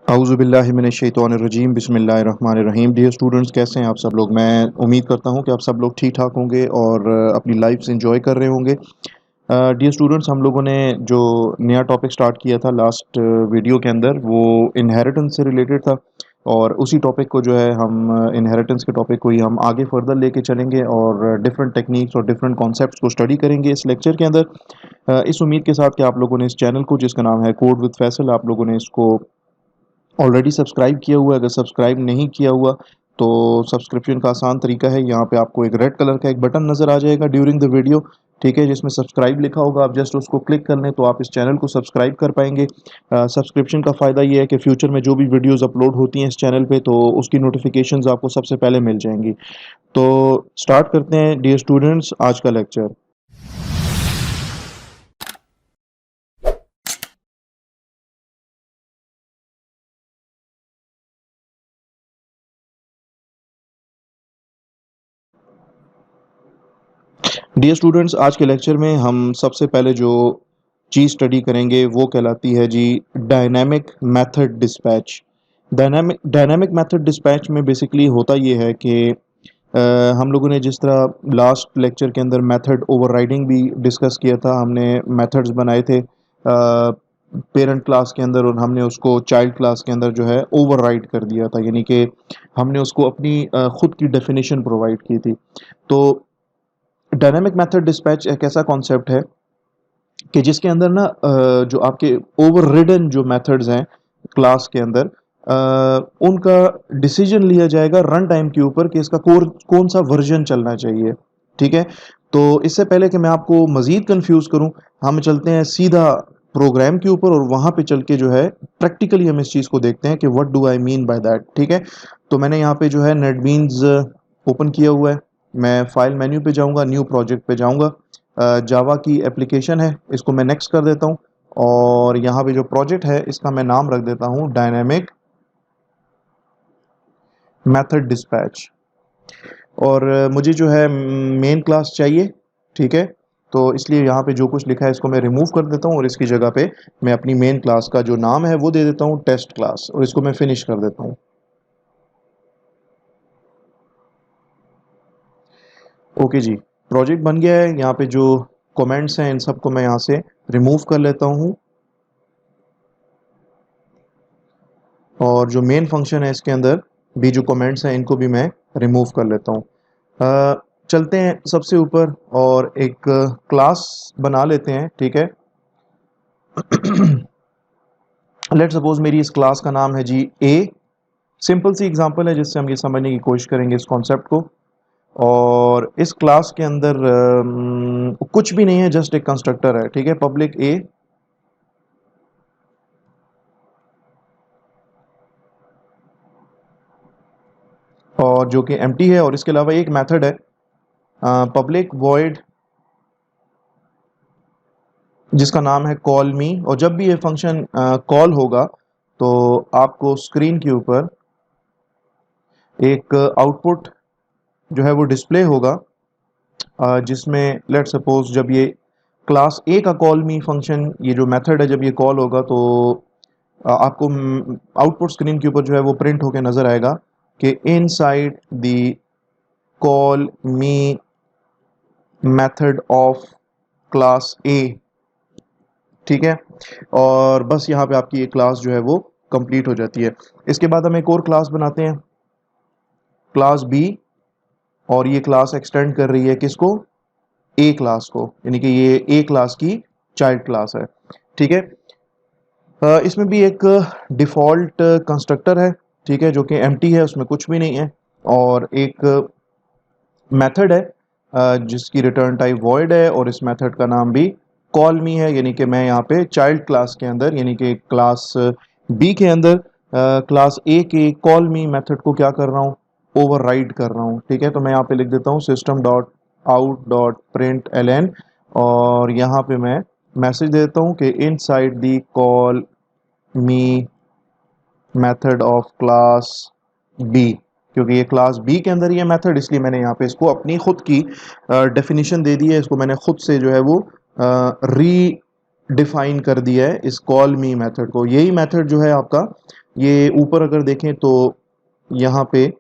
औज़ुबिल्लाहिमिनश्शैतानिर्रजीम बिस्मिल्लाहिर्रहमानिर्रहीम। Dear students, कैसे हैं आप सब लोग। मैं उम्मीद करता हूं कि आप सब लोग ठीक ठाक होंगे और अपनी लाइफ से एंजॉय कर रहे होंगे। डियर स्टूडेंट्स, हम लोगों ने जो नया टॉपिक स्टार्ट किया था लास्ट वीडियो के अंदर, वो इनहेरिटेंस से रिलेटेड था। और उसी टॉपिक को जो है हम इनहेरिटेंस के टॉपिक को ही हम आगे फर्दर लेके चलेंगे और डिफरेंट टेक्निक्स और डिफरेंट कॉन्सेप्ट्स को स्टडी करेंगे इस लेक्चर के अंदर। इस उम्मीद के साथ कि आप लोगों ने इस चैनल को, जिसका नाम है कोड विद फैसल, आप लोगों ने इसको ऑलरेडी सब्सक्राइब किया हुआ है। अगर सब्सक्राइब नहीं किया हुआ तो सब्सक्रिप्शन का आसान तरीका है, यहाँ पे आपको एक रेड कलर का एक बटन नज़र आ जाएगा ड्यूरिंग द वीडियो, ठीक है, जिसमें सब्सक्राइब लिखा होगा। आप जस्ट उसको क्लिक कर लें तो आप इस चैनल को सब्सक्राइब कर पाएंगे। सब्सक्रिप्शन का फ़ायदा ये है कि फ्यूचर में जो भी वीडियोस अपलोड होती हैं इस चैनल पे, तो उसकी नोटिफिकेशंस आपको सबसे पहले मिल जाएंगी। तो स्टार्ट करते हैं डियर स्टूडेंट्स आज का लेक्चर। डियर स्टूडेंट्स, आज के लेक्चर में हम सबसे पहले जो चीज़ स्टडी करेंगे वो कहलाती है जी dynamic method dispatch. Dynamic method dispatch में बेसिकली होता ये है कि हम लोगों ने जिस तरह लास्ट लेक्चर के अंदर मेथड ओवरराइडिंग भी डिस्कस किया था, हमने मेथड्स बनाए थे पेरेंट क्लास के अंदर और हमने उसको चाइल्ड क्लास के अंदर जो है ओवरराइड कर दिया था, यानी कि हमने उसको अपनी खुद की डेफिनेशन प्रोवाइड की थी। तो डायनामिक मेथड डिस्पैच एक ऐसा कॉन्सेप्ट है कि जिसके अंदर ना जो आपके ओवररिडन जो मेथड्स हैं क्लास के अंदर, उनका डिसीजन लिया जाएगा रन टाइम के ऊपर कि इसका कौन सा वर्जन चलना चाहिए। ठीक है, तो इससे पहले कि मैं आपको मज़ीद कंफ्यूज करूं, हम चलते हैं सीधा प्रोग्राम के ऊपर और वहां पे चल के जो है प्रैक्टिकली हम इस चीज़ को देखते हैं कि what do I mean by that. ठीक है, तो मैंने यहाँ पे जो है नेटबीन्स ओपन किया हुआ है। मैं फाइल मेन्यू पे जाऊंगा, न्यू प्रोजेक्ट पे जाऊंगा। जावा की एप्लीकेशन है, इसको मैं नेक्स्ट कर देता हूँ और यहाँ पे जो प्रोजेक्ट है इसका मैं नाम रख देता हूँ डायनेमिक मेथड डिस्पैच। और मुझे जो है मेन क्लास चाहिए। ठीक है, तो इसलिए यहाँ पे जो कुछ लिखा है इसको मैं रिमूव कर देता हूँ और इसकी जगह पे मैं अपनी मेन क्लास का जो नाम है वो दे देता हूँ टेस्ट क्लास, और इसको मैं फिनिश कर देता हूँ। ओके जी, प्रोजेक्ट बन गया है। यहाँ पे जो कमेंट्स हैं इन सबको मैं यहाँ से रिमूव कर लेता हूँ और जो मेन फंक्शन है इसके अंदर भी जो कमेंट्स हैं इनको भी मैं रिमूव कर लेता हूँ। चलते हैं सबसे ऊपर और एक क्लास बना लेते हैं। ठीक है, लेट सपोज मेरी इस क्लास का नाम है जी ए। सिंपल सी एग्जांपल है जिससे हम ये समझने की कोशिश करेंगे इस कॉन्सेप्ट को। और इस क्लास के अंदर कुछ भी नहीं है, जस्ट एक कंस्ट्रक्टर है। ठीक है, पब्लिक ए, और जो कि एम्प्टी है, और इसके अलावा एक मेथड है पब्लिक वॉइड जिसका नाम है कॉल मी। और जब भी ये फंक्शन कॉल होगा तो आपको स्क्रीन के ऊपर एक आउटपुट जो है वो डिस्प्ले होगा, जिसमें लेट सपोज जब ये क्लास ए का कॉल मी फंक्शन, ये जो मेथड है, जब ये कॉल होगा तो आपको आउटपुट स्क्रीन के ऊपर जो है वो प्रिंट होके नजर आएगा कि inside the call me method of class ए। ठीक है, और बस यहाँ पे आपकी ये क्लास जो है वो कंप्लीट हो जाती है। इसके बाद हम एक और क्लास बनाते हैं, क्लास बी, और ये क्लास एक्सटेंड कर रही है किसको, ए क्लास को, यानी कि ये ए क्लास की चाइल्ड क्लास है। ठीक है, इसमें भी एक डिफ़ॉल्ट कंस्ट्रक्टर है, ठीक है, जो कि एम्प्टी है, उसमें कुछ भी नहीं है। और एक मेथड है जिसकी रिटर्न टाइप वॉइड है, और इस मेथड का नाम भी कॉल मी है। यानी कि मैं यहाँ पे चाइल्ड क्लास के अंदर, यानी कि क्लास बी के अंदर क्लास ए के कॉल मी मेथड को क्या कर रहा हूँ, ओवरराइड कर रहा हूँ। ठीक है, तो मैं यहाँ पे लिख देता हूँ system dot out dot print L N, और यहाँ पे मैं मैसेज देता हूँ कि inside the call me method of class B. क्योंकि ये क्लास बी के अंदर ये मेथड, इसलिए मैंने यहाँ पे इसको अपनी खुद की डेफिनेशन दे दी है। इसको मैंने खुद से जो है वो री डिफाइन कर दिया है इस कॉल मी मेथड को। यही मेथड जो है आपका, ये ऊपर अगर देखें तो यहाँ पे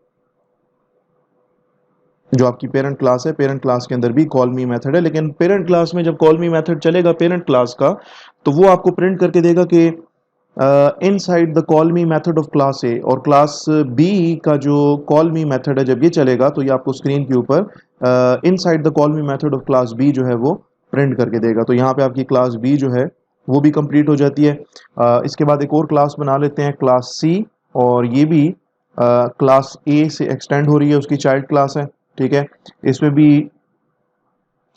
जो आपकी पेरेंट क्लास है, पेरेंट क्लास के अंदर भी कॉल मी मेथड है, लेकिन पेरेंट क्लास में जब कॉल मी मेथड चलेगा पेरेंट क्लास का, तो वो आपको प्रिंट करके देगा कि inside the call me method of class ए, और क्लास बी का जो कॉल मी मेथड है जब ये चलेगा तो ये आपको स्क्रीन के ऊपर inside the call me method of class B जो है वो प्रिंट करके देगा। तो यहाँ पे आपकी क्लास बी जो है वो भी कंप्लीट हो जाती है। इसके बाद एक और क्लास बना लेते हैं, क्लास सी, और ये भी क्लास ए से एक्सटेंड हो रही है, उसकी चाइल्ड क्लास है। ठीक है, इसमें भी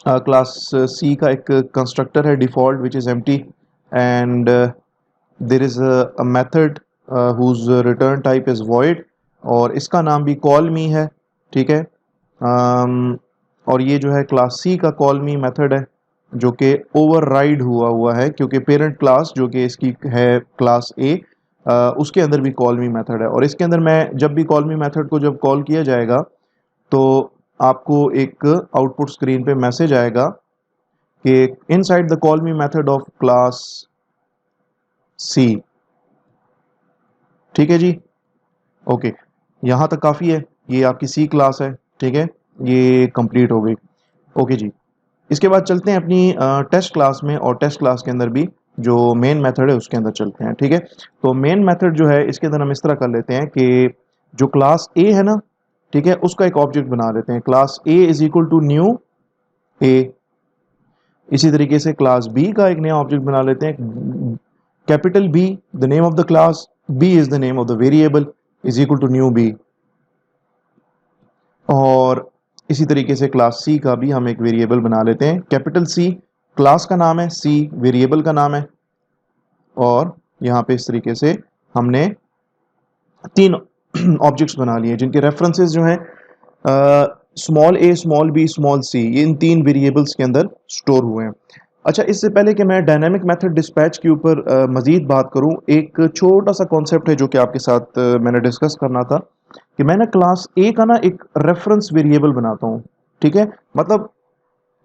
क्लास सी का एक कंस्ट्रक्टर है default which is empty, and there is a method whose return type is void, और इसका नाम भी कॉल मी है। ठीक है, और ये जो है क्लास सी का कॉल मी मेथड है जो कि ओवरराइड हुआ है, क्योंकि पेरेंट क्लास जो कि इसकी है क्लास ए, उसके अंदर भी कॉल मी मेथड है, और इसके अंदर मैं जब भी कॉल मी मेथड को जब कॉल किया जाएगा तो आपको एक आउटपुट स्क्रीन पे मैसेज आएगा कि inside the call me method of class C. ठीक है जी, ओके, यहाँ तक काफ़ी है, ये आपकी सी क्लास है। ठीक है, ये कंप्लीट हो गई। ओके जी, इसके बाद चलते हैं अपनी टेस्ट क्लास में, और टेस्ट क्लास के अंदर भी जो मेन मेथड है उसके अंदर चलते हैं। ठीक है, तो मेन मेथड जो है इसके अंदर हम इस तरह कर लेते हैं कि जो क्लास ए है ना, ठीक है, उसका एक ऑब्जेक्ट बना लेते हैं, class A is equal to new A. इसी तरीके से क्लास बी का एक नया ऑब्जेक्ट बना लेते हैं, capital B, the name of the class, B is the name of the variable, is equal to new B. और इसी तरीके से क्लास सी का भी हम एक वेरिएबल बना लेते हैं, कैपिटल सी क्लास का नाम है, सी वेरिएबल का नाम है, और यहाँ पे इस तरीके से हमने तीन ऑब्जेक्ट्स बना लिए जिनके रेफरेंसेस जो हैं स्मॉल ए, स्मॉल बी, स्मॉल सी, ये इन तीन वेरिएबल्स के अंदर स्टोर हुए हैं। अच्छा, इससे पहले कि मैं डायनामिक मेथड डिस्पैच के ऊपर मज़ीद बात करूं, एक छोटा सा कॉन्सेप्ट है जो कि आपके साथ मैंने डिस्कस करना था, कि मैं ना क्लास ए का ना एक रेफरेंस वेरिएबल बनाता हूं। ठीक है, मतलब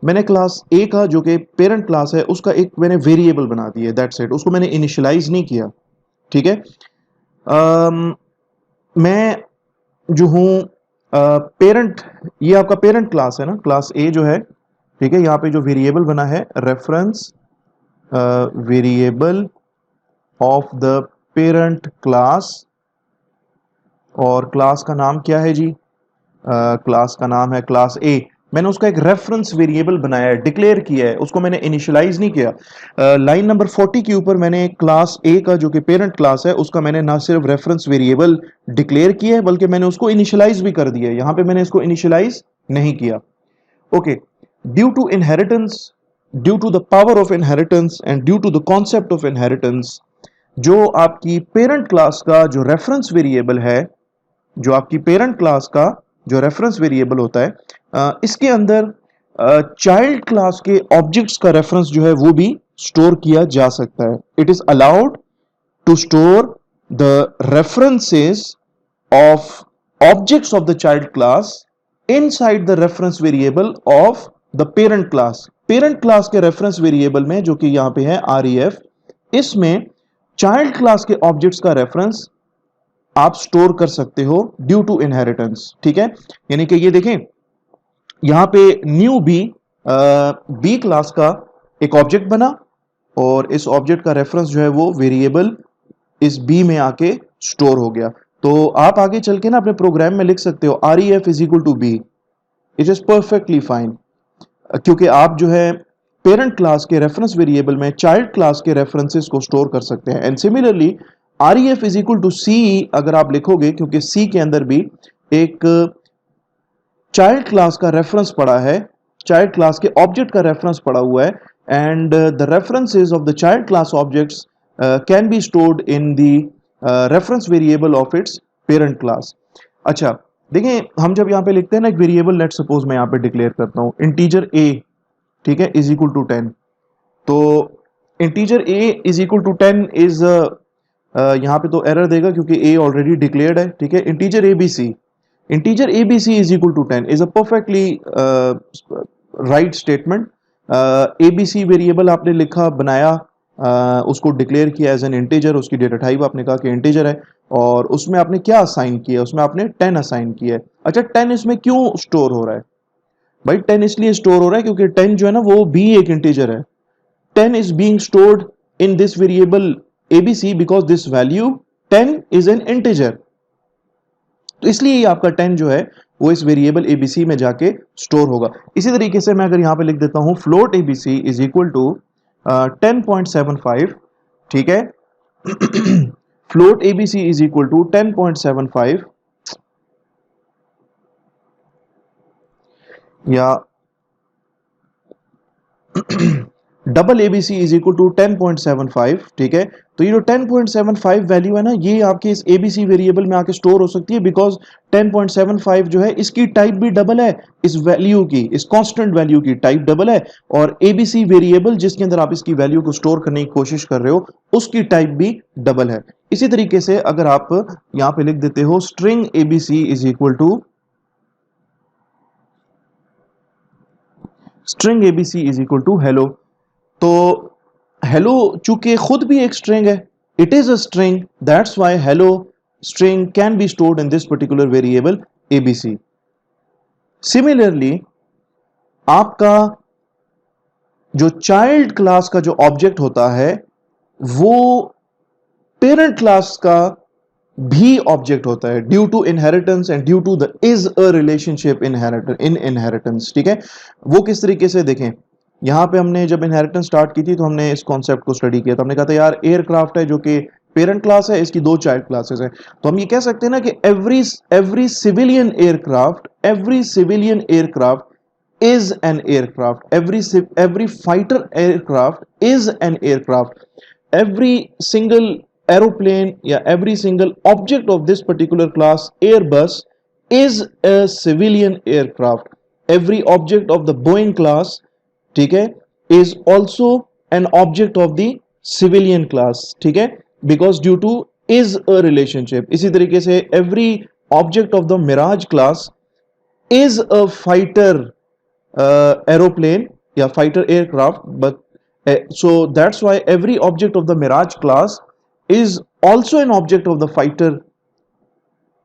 मैंने क्लास ए का जो कि पेरेंट क्लास है उसका एक मैंने वेरिएबल बना दिया, दैट्स इट, उसको मैंने इनिशियलाइज नहीं किया। ठीक है, मैं जो हूँ पेरेंट, ये आपका पेरेंट क्लास है ना, क्लास ए जो है। ठीक है, यहाँ पे जो वेरिएबल बना है reference variable of the parent class, और क्लास का नाम क्या है जी, क्लास का नाम है क्लास ए। मैंने उसका एक रेफरेंस वेरिएबल बनाया है, डिक्लेयर किया है, उसको मैंने इनिशियलाइज नहीं किया। लाइन नंबर 40 के ऊपर मैंने क्लास ए का जो कि पेरेंट क्लास है उसका मैंने ना सिर्फ रेफरेंस वेरिएबल डिक्लेयर किया है बल्कि मैंने उसको इनिशियलाइज भी कर दिया है। यहाँ पे मैंने इसको इनिशियलाइज नहीं किया। Okay, due to inheritance, due to the power of inheritance and due to the concept of inheritance, जो आपकी पेरेंट क्लास का जो रेफरेंस वेरिएबल है, जो आपकी पेरेंट क्लास का जो रेफरेंस वेरिएबल होता है, इसके अंदर चाइल्ड क्लास के ऑब्जेक्ट्स का रेफरेंस जो है वो भी स्टोर किया जा सकता है। It is allowed to store the references of objects of the child class inside the reference variable of the parent class. Parent class के रेफरेंस वेरिएबल में जो कि यहां पे है REF, इसमें चाइल्ड क्लास के ऑब्जेक्ट्स का रेफरेंस आप स्टोर कर सकते हो ड्यू टू इनहेरिटेंस। ठीक है, यानी कि ये देखें यहां पे न्यू बी, बी क्लास का एक ऑब्जेक्ट बना, और इस ऑब्जेक्ट का रेफरेंस जो है वो वेरिएबल इस बी में आके स्टोर हो गया। तो आप आगे चल के ना अपने प्रोग्राम में लिख सकते हो REF is equal to B, it is perfectly fine, क्योंकि आप जो है पेरेंट क्लास के रेफरेंस वेरिएबल में चाइल्ड क्लास के रेफरेंसेस को स्टोर कर सकते हैं। And similarly REF is equal to C अगर आप लिखोगे, क्योंकि सी के अंदर भी एक चाइल्ड क्लास का रेफरेंस पड़ा है, चाइल्ड क्लास के ऑब्जेक्ट का रेफरेंस पड़ा हुआ है, and the references of the child class objects can be stored in the reference variable of its parent class. अच्छा, देखें हम जब यहाँ पे लिखते हैं ना एक वेरिएबल, लेट सपोज मैं यहाँ पे डिक्लेयर करता हूँ इंटीजर a, ठीक है, इज इक्वल टू 10, तो integer a is equal to 10 is यहाँ पे तो एरर देगा क्योंकि a ऑलरेडी डिक्लेयर्ड है। ठीक है, integer ABC, integer ABC is equal to 10 is a perfectly right statement. ABC variable आपने लिखा, बनाया, उसको डिक्लेयर किया एज एन इंटीजर, उसकी डेटा टाइप आपने कहा कि इंटीजर है, और उसमें आपने क्या असाइन किया, उसमें आपने 10 असाइन किया है। अच्छा 10 इसमें क्यों स्टोर हो रहा है भाई? 10 इसलिए स्टोर हो रहा है क्योंकि 10 जो है ना वो भी एक इंटीजर है। 10 is being stored in this variable abc because this value 10 is an integer। तो इसलिए ये आपका 10 जो है वो इस वेरिएबल abc में जाके स्टोर होगा। इसी तरीके से मैं अगर यहां पे लिख देता हूं float abc is equal to 10.75, ठीक है। float abc is equal to 10.75, या double ABC is equal to 10.75, ठीक है। तो ये जो 10.75 वैल्यू है ना, ये आपके इस एबीसी वेरिएबल में आके स्टोर हो सकती है, बिकॉज 10.75 जो है इसकी टाइप भी डबल है, इस वैल्यू की, इस कांस्टेंट वैल्यू की टाइप डबल है, और एबीसी वेरिएबल जिसके अंदर आप इसकी वैल्यू को स्टोर करने की कोशिश कर रहे हो उसकी टाइप भी डबल है। इसी तरीके से अगर आप यहां पे लिख देते हो string ABC is equal to string ABC is equal to hello, तो हेलो चूंकि खुद भी एक स्ट्रिंग है, it is a string, that's why hello string can be stored in this particular variable ABC. Similarly आपका जो चाइल्ड क्लास का जो ऑब्जेक्ट होता है वो पेरेंट क्लास का भी ऑब्जेक्ट होता है, due to inheritance and due to the is a relationship in inheritance, ठीक है। वो किस तरीके से देखें, यहां पे हमने जब इनहेरिटेंस स्टार्ट की थी तो हमने इस कॉन्सेप्ट को स्टडी किया था। हमने कहा था यार एयरक्राफ्ट है जो कि पेरेंट क्लास है, इसकी दो चाइल्ड क्लासेस हैं, तो हम ये कह सकते हैं ना कि every civilian aircraft is an aircraft, every fighter aircraft is an aircraft, every single aeroplane या every single object of this particular class Airbus is a civilian aircraft, every object of the Boeing class, ठीक है, is also an object of the civilian class, ठीक है, because due to is a relationship। इसी तरीके से every object of the Mirage class is a fighter aeroplane या fighter aircraft, but so that's why every object of the Mirage class is also an object of the fighter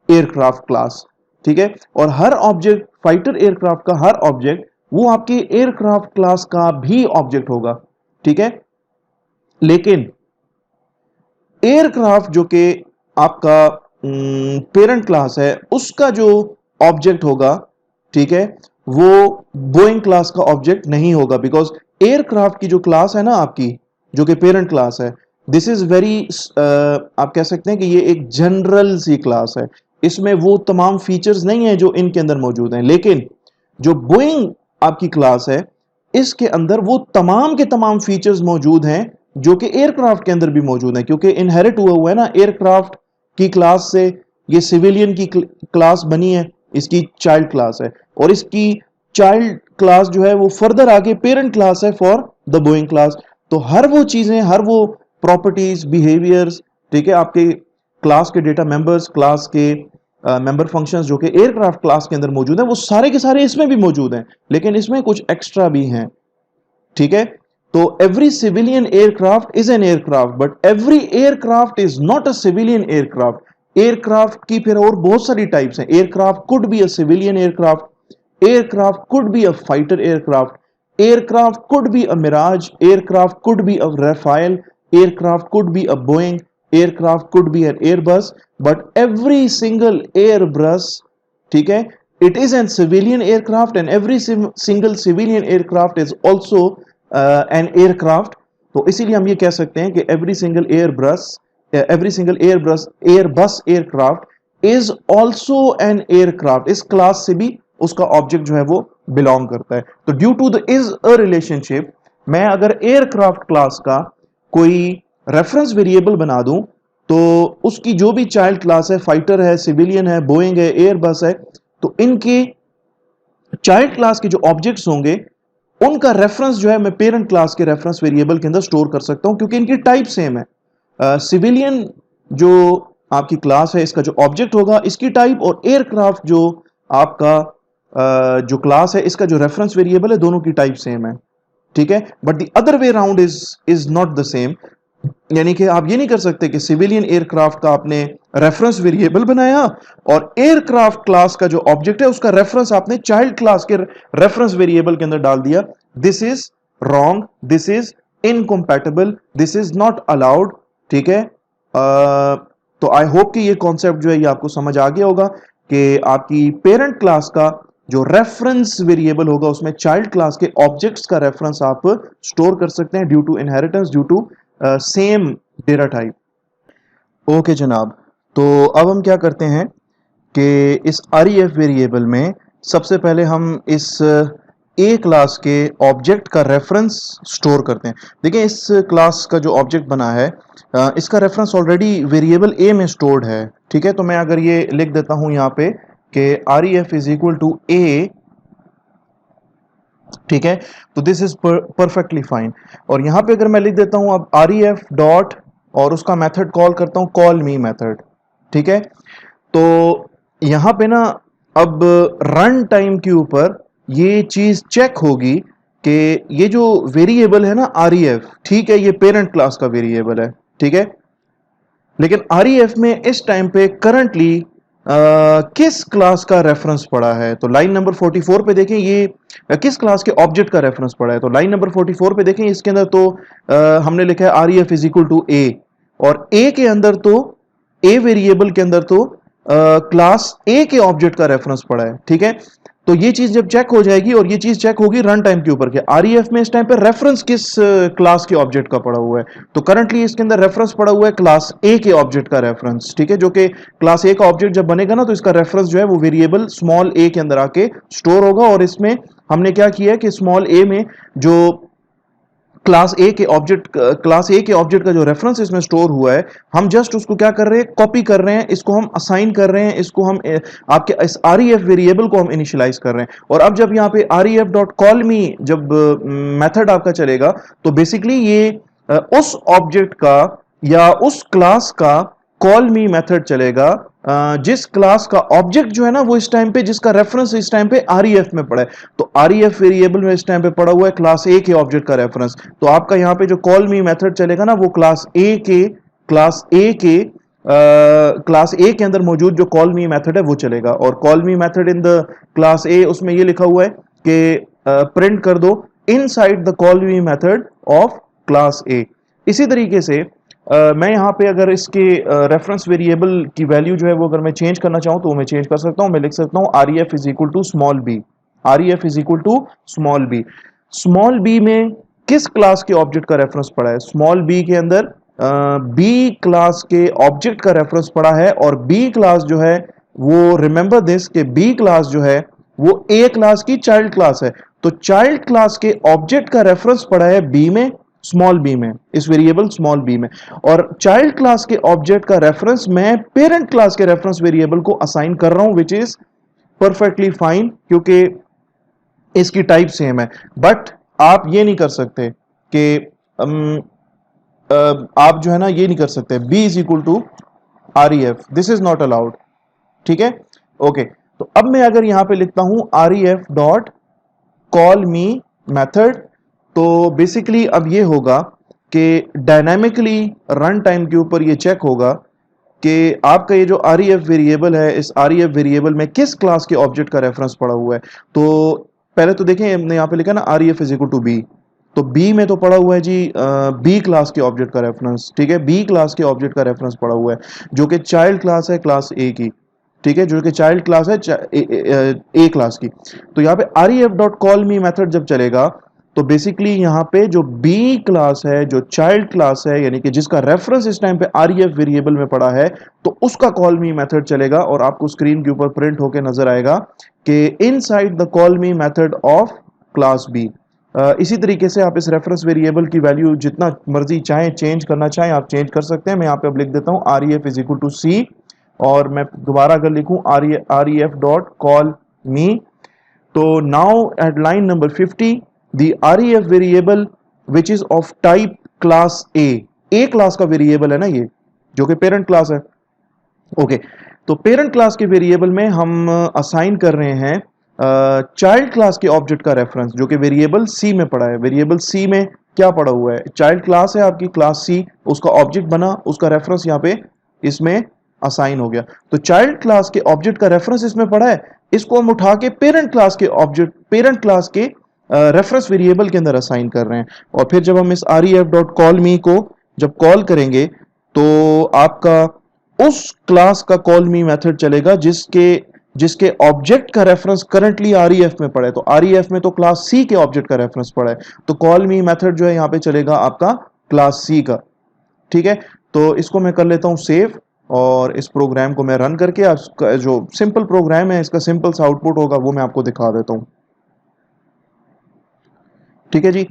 aircraft class, ठीक है। और हर object, fighter aircraft का हर object वो आपके aircraft class का भी object होगा, ठीक है। लेकिन एयरक्राफ्ट जो कि आपका पेरेंट क्लास है उसका जो ऑब्जेक्ट होगा, ठीक है, वो बोइंग क्लास का ऑब्जेक्ट नहीं होगा, बिकॉज एयरक्राफ्ट की जो क्लास है ना आपकी, जो कि पेरेंट क्लास है, दिस इज वेरी, आप कह सकते हैं कि ये एक जनरल सी क्लास है, इसमें वो तमाम फीचर्स नहीं है जो इनके अंदर मौजूद हैं। लेकिन जो बोइंग आपकी क्लास है इसके अंदर वो तमाम के तमाम फीचर्स मौजूद हैं जो कि एयरक्राफ्ट के अंदर भी मौजूद हैं, क्योंकि इनहेरिट हुआ है ना एयरक्राफ्ट की क्लास से, ये सिविलियन की क्लास बनी है, इसकी चाइल्ड क्लास है, और इसकी चाइल्ड क्लास जो है वो फर्दर आगे पेरेंट क्लास है फॉर द बोइंग क्लास। तो हर वो चीजें, हर वो प्रॉपर्टीज, बिहेवियर्स, ठीक है, आपके क्लास के डेटा मेंबर्स, क्लास के मेंबर फंक्शंस जो कि एयरक्राफ्ट क्लास के अंदर मौजूद हैं, वो सारे के सारे इसमें भी मौजूद हैं, लेकिन इसमें कुछ एक्स्ट्रा भी हैं, ठीक है। तो every civilian aircraft is an aircraft, but every aircraft is not a civilian aircraft. Aircraft की फिर और बहुत सारी टाइप्स हैं। Aircraft could be a civilian aircraft, aircraft could be a fighter aircraft, aircraft could be a Mirage, aircraft could be a Rafale, aircraft could be a Boeing, aircraft could be an Airbus, but every single Airbus, ठीक है, it is a civilian aircraft and every single civilian aircraft is also an aircraft। तो इसीलिए हम ये कह सकते हैं कि every single Airbus aircraft is also an aircraft, इस क्लास से भी उसका ऑब्जेक्ट जो है वो बिलोंग करता है। तो due to the is a relationship, मैं अगर एयरक्राफ्ट क्लास का कोई रेफरेंस वेरिएबल बना दूं तो उसकी जो भी चाइल्ड क्लास है, फाइटर है, सिविलियन है, बोइंग है, एयरबस है, तो इनके चाइल्ड क्लास के जो ऑब्जेक्ट्स होंगे उनका रेफरेंस जो है मैं पेरेंट क्लास के रेफरेंस वेरिएबल के अंदर स्टोर कर सकता हूं, क्योंकि इनकी टाइप सेम है। सिविलियन जो आपकी क्लास है इसका जो ऑब्जेक्ट होगा इसकी टाइप, और एयरक्राफ्ट जो आपका जो क्लास है इसका जो रेफरेंस वेरिएबल है दोनों की टाइप सेम है, ठीक है, but the other way round is not the same. यानी कि आप ये नहीं कर सकते कि सिविलियन एयरक्राफ्ट का आपने रेफरेंस वेरिएबल बनाया और एयरक्राफ्ट क्लास का जो ऑब्जेक्ट है उसका रेफरेंस आपने चाइल्ड क्लास के रेफरेंस वेरिएबल के अंदर डाल दिया। This is wrong, this is incompatible, this is not allowed. ठीक है, तो आई होप कि ये कॉन्सेप्ट जो है ये आपको समझ आ गया होगा कि आपकी पेरेंट क्लास का जो रेफरेंस वेरिएबल होगा उसमें चाइल्ड क्लास के ऑब्जेक्ट्स का रेफरेंस आप स्टोर कर सकते हैं due to inheritance, due to same data type. Okay जनाब, तो अब हम क्या करते हैं कि इस REF वेरिएबल में सबसे पहले हम इस ए क्लास के ऑब्जेक्ट का रेफरेंस स्टोर करते हैं। देखिए इस क्लास का जो ऑब्जेक्ट बना है इसका रेफरेंस ऑलरेडी वेरिएबल ए में स्टोर्ड है। ठीक है, तो मैं अगर ये लिख देता हूं यहाँ पे कि REF इज इक्वल टू ए, ठीक है, तो दिस इज परफेक्टली फाइन। और यहां पे अगर मैं लिख देता हूं अब REF डॉट और उसका मेथड कॉल करता हूं कॉल मी मेथड। ठीक है, तो यहां पे ना अब रन टाइम के ऊपर ये चीज चेक होगी कि ये जो वेरिएबल है ना REF, ठीक है, ये पेरेंट क्लास का वेरिएबल है। ठीक है, लेकिन REF में इस टाइम पे करंटली किस क्लास का रेफरेंस पड़ा है? तो लाइन नंबर 44 पे देखें ये किस क्लास के ऑब्जेक्ट का रेफरेंस पड़ा है। तो लाइन नंबर 44 पे देखें इसके अंदर तो हमने लिखा है REF इज इक्वल टू ए, और ए के अंदर तो ए वेरिएबल के अंदर तो क्लास ए के ऑब्जेक्ट का रेफरेंस पड़ा है। ठीक है, तो ये चीज जब चेक हो जाएगी और ये चीज चेक होगी रन टाइम के ऊपर के REF में इस टाइम पे रेफरेंस किस क्लास के ऑब्जेक्ट का पड़ा हुआ है। तो करंटली इसके अंदर रेफरेंस पड़ा हुआ है क्लास ए के ऑब्जेक्ट का रेफरेंस। ठीक है, जो कि क्लास ए का ऑब्जेक्ट जब बनेगा ना तो इसका रेफरेंस जो है वो वेरिएबल स्मॉल ए के अंदर आके स्टोर होगा। और इसमें हमने क्या किया है कि स्मॉल ए में जो क्लास ए के ऑब्जेक्ट का जो रेफरेंस इसमें स्टोर हुआ है, हम जस्ट उसको क्या कर रहे हैं, कॉपी कर रहे हैं, इसको हम असाइन कर रहे हैं, इसको हम आपके इस REF वेरिएबल को हम इनिशियलाइज कर रहे हैं। और अब जब यहाँ पे REF डॉट कॉल मी जब मेथड आपका चलेगा तो बेसिकली ये उस ऑब्जेक्ट का या उस क्लास का कॉल मी मेथड चलेगा जिस क्लास का ऑब्जेक्ट जो है ना वो इस टाइम पे जिसका रेफरेंस इस टाइम पे REF में पड़ा है। तो REF वेरिएबल में इस टाइम पे पड़ा हुआ है क्लास ए के ऑब्जेक्ट का रेफरेंस। तो आपका यहाँ पे जो कॉल मी मेथड चलेगा ना वो क्लास ए के अंदर मौजूद जो कॉल मी मेथड है वो चलेगा। और call me method in the class ए उसमें ये लिखा हुआ है कि प्रिंट कर दो inside the call me method of class ए। इसी तरीके से मैं यहाँ पे अगर इसके रेफरेंस वेरिएबल की वैल्यू जो है वो अगर मैं चेंज करना चाहूँ तो मैं चेंज कर सकता हूँ। मैं लिख सकता हूँ REF is equal to small B, REF is equal to small B. Small B में किस क्लास के ऑब्जेक्ट का रेफरेंस पड़ा है? स्मॉल बी के अंदर बी क्लास के ऑब्जेक्ट का रेफरेंस पड़ा है। और बी क्लास जो है वो रिमेंबर दिस कि बी क्लास जो है वो ए क्लास की चाइल्ड क्लास है। तो चाइल्ड क्लास के ऑब्जेक्ट का रेफरेंस पड़ा है बी में, स्मॉल बी में, इस वेरिएबल स्मॉल बी में। और चाइल्ड क्लास के ऑब्जेक्ट का रेफरेंस मैं पेरेंट क्लास के रेफरेंस वेरिएबल को असाइन कर रहा हूं, विच इज परफेक्टली फाइन क्योंकि इसकी टाइप सेम है। बट आप ये नहीं कर सकते कि आप जो है ना ये नहीं कर सकते B is equal to REF, this is not allowed. ठीक है, ओके, तो अब मैं अगर यहां पे लिखता हूं REF dot call me method, तो बेसिकली अब ये होगा कि डायनामिकली रन टाइम के ऊपर ये चेक होगा कि आपका ये जो REF वेरिएबल है इस REF वेरिएबल में किस क्लास के ऑब्जेक्ट का रेफरेंस पड़ा हुआ है। तो पहले तो देखें हमने यहाँ पे लिखा ना REF is equal to B, तो बी में तो पड़ा हुआ है जी बी क्लास के ऑब्जेक्ट का रेफरेंस। ठीक है, बी क्लास के ऑब्जेक्ट का रेफरेंस पड़ा हुआ है जो कि चाइल्ड क्लास है क्लास ए की। ठीक है, जो कि चाइल्ड क्लास है ए क्लास की। तो यहाँ पे REF dot call me method जब चलेगा तो बेसिकली यहाँ पे जो बी क्लास है जो चाइल्ड क्लास है यानी कि जिसका रेफरेंस इस टाइम पे REF वेरिएबल में पड़ा है तो उसका कॉल मी मेथड चलेगा। और आपको स्क्रीन के ऊपर प्रिंट होकर नजर आएगा कि inside the call me method of class B. इसी तरीके से आप इस रेफरेंस वेरिएबल की वैल्यू जितना मर्जी चाहें चेंज करना चाहें आप चेंज कर सकते हैं। मैं यहाँ पे अब लिख देता हूँ REF इज इक्वल टू सी, और मैं दोबारा अगर लिखूं REF डॉट कॉल मी, तो now at line number 50 the REF variable which is of type class A class का वेरिएबल है ना ये जो कि पेरेंट क्लास है। ओके, तो पेरेंट क्लास के वेरिएबल में हम असाइन कर रहे हैं चाइल्ड क्लास के ऑब्जेक्ट का रेफरेंस जो कि वेरिएबल सी में पड़ा है। वेरिएबल सी में क्या पड़ा हुआ है, चाइल्ड क्लास है आपकी क्लास सी, उसका ऑब्जेक्ट बना, उसका रेफरेंस यहाँ पे इसमें असाइन हो गया। तो चाइल्ड क्लास के ऑब्जेक्ट का रेफरेंस इसमें पड़ा है, इसको हम उठा के पेरेंट क्लास के ऑब्जेक्ट, पेरेंट क्लास के रेफरेंस वेरिएबल के अंदर असाइन कर रहे हैं। और फिर जब हम इस ref.callme को जब कॉल करेंगे तो आपका उस क्लास का कॉल मी मेथड चलेगा जिसके जिसके ऑब्जेक्ट का रेफरेंस करंटली आरईएफ में पड़ा है। तो आरईएफ में तो क्लास सी के ऑब्जेक्ट का रेफरेंस पड़ा है, तो कॉल मी मेथड जो है यहाँ पे चलेगा आपका क्लास सी का। ठीक है, तो इसको मैं कर लेता हूं सेव और इस प्रोग्राम को मैं रन करके जो सिंपल प्रोग्राम है इसका सिंपल सा आउटपुट होगा वो मैं आपको दिखा देता हूं। ठीक है जी,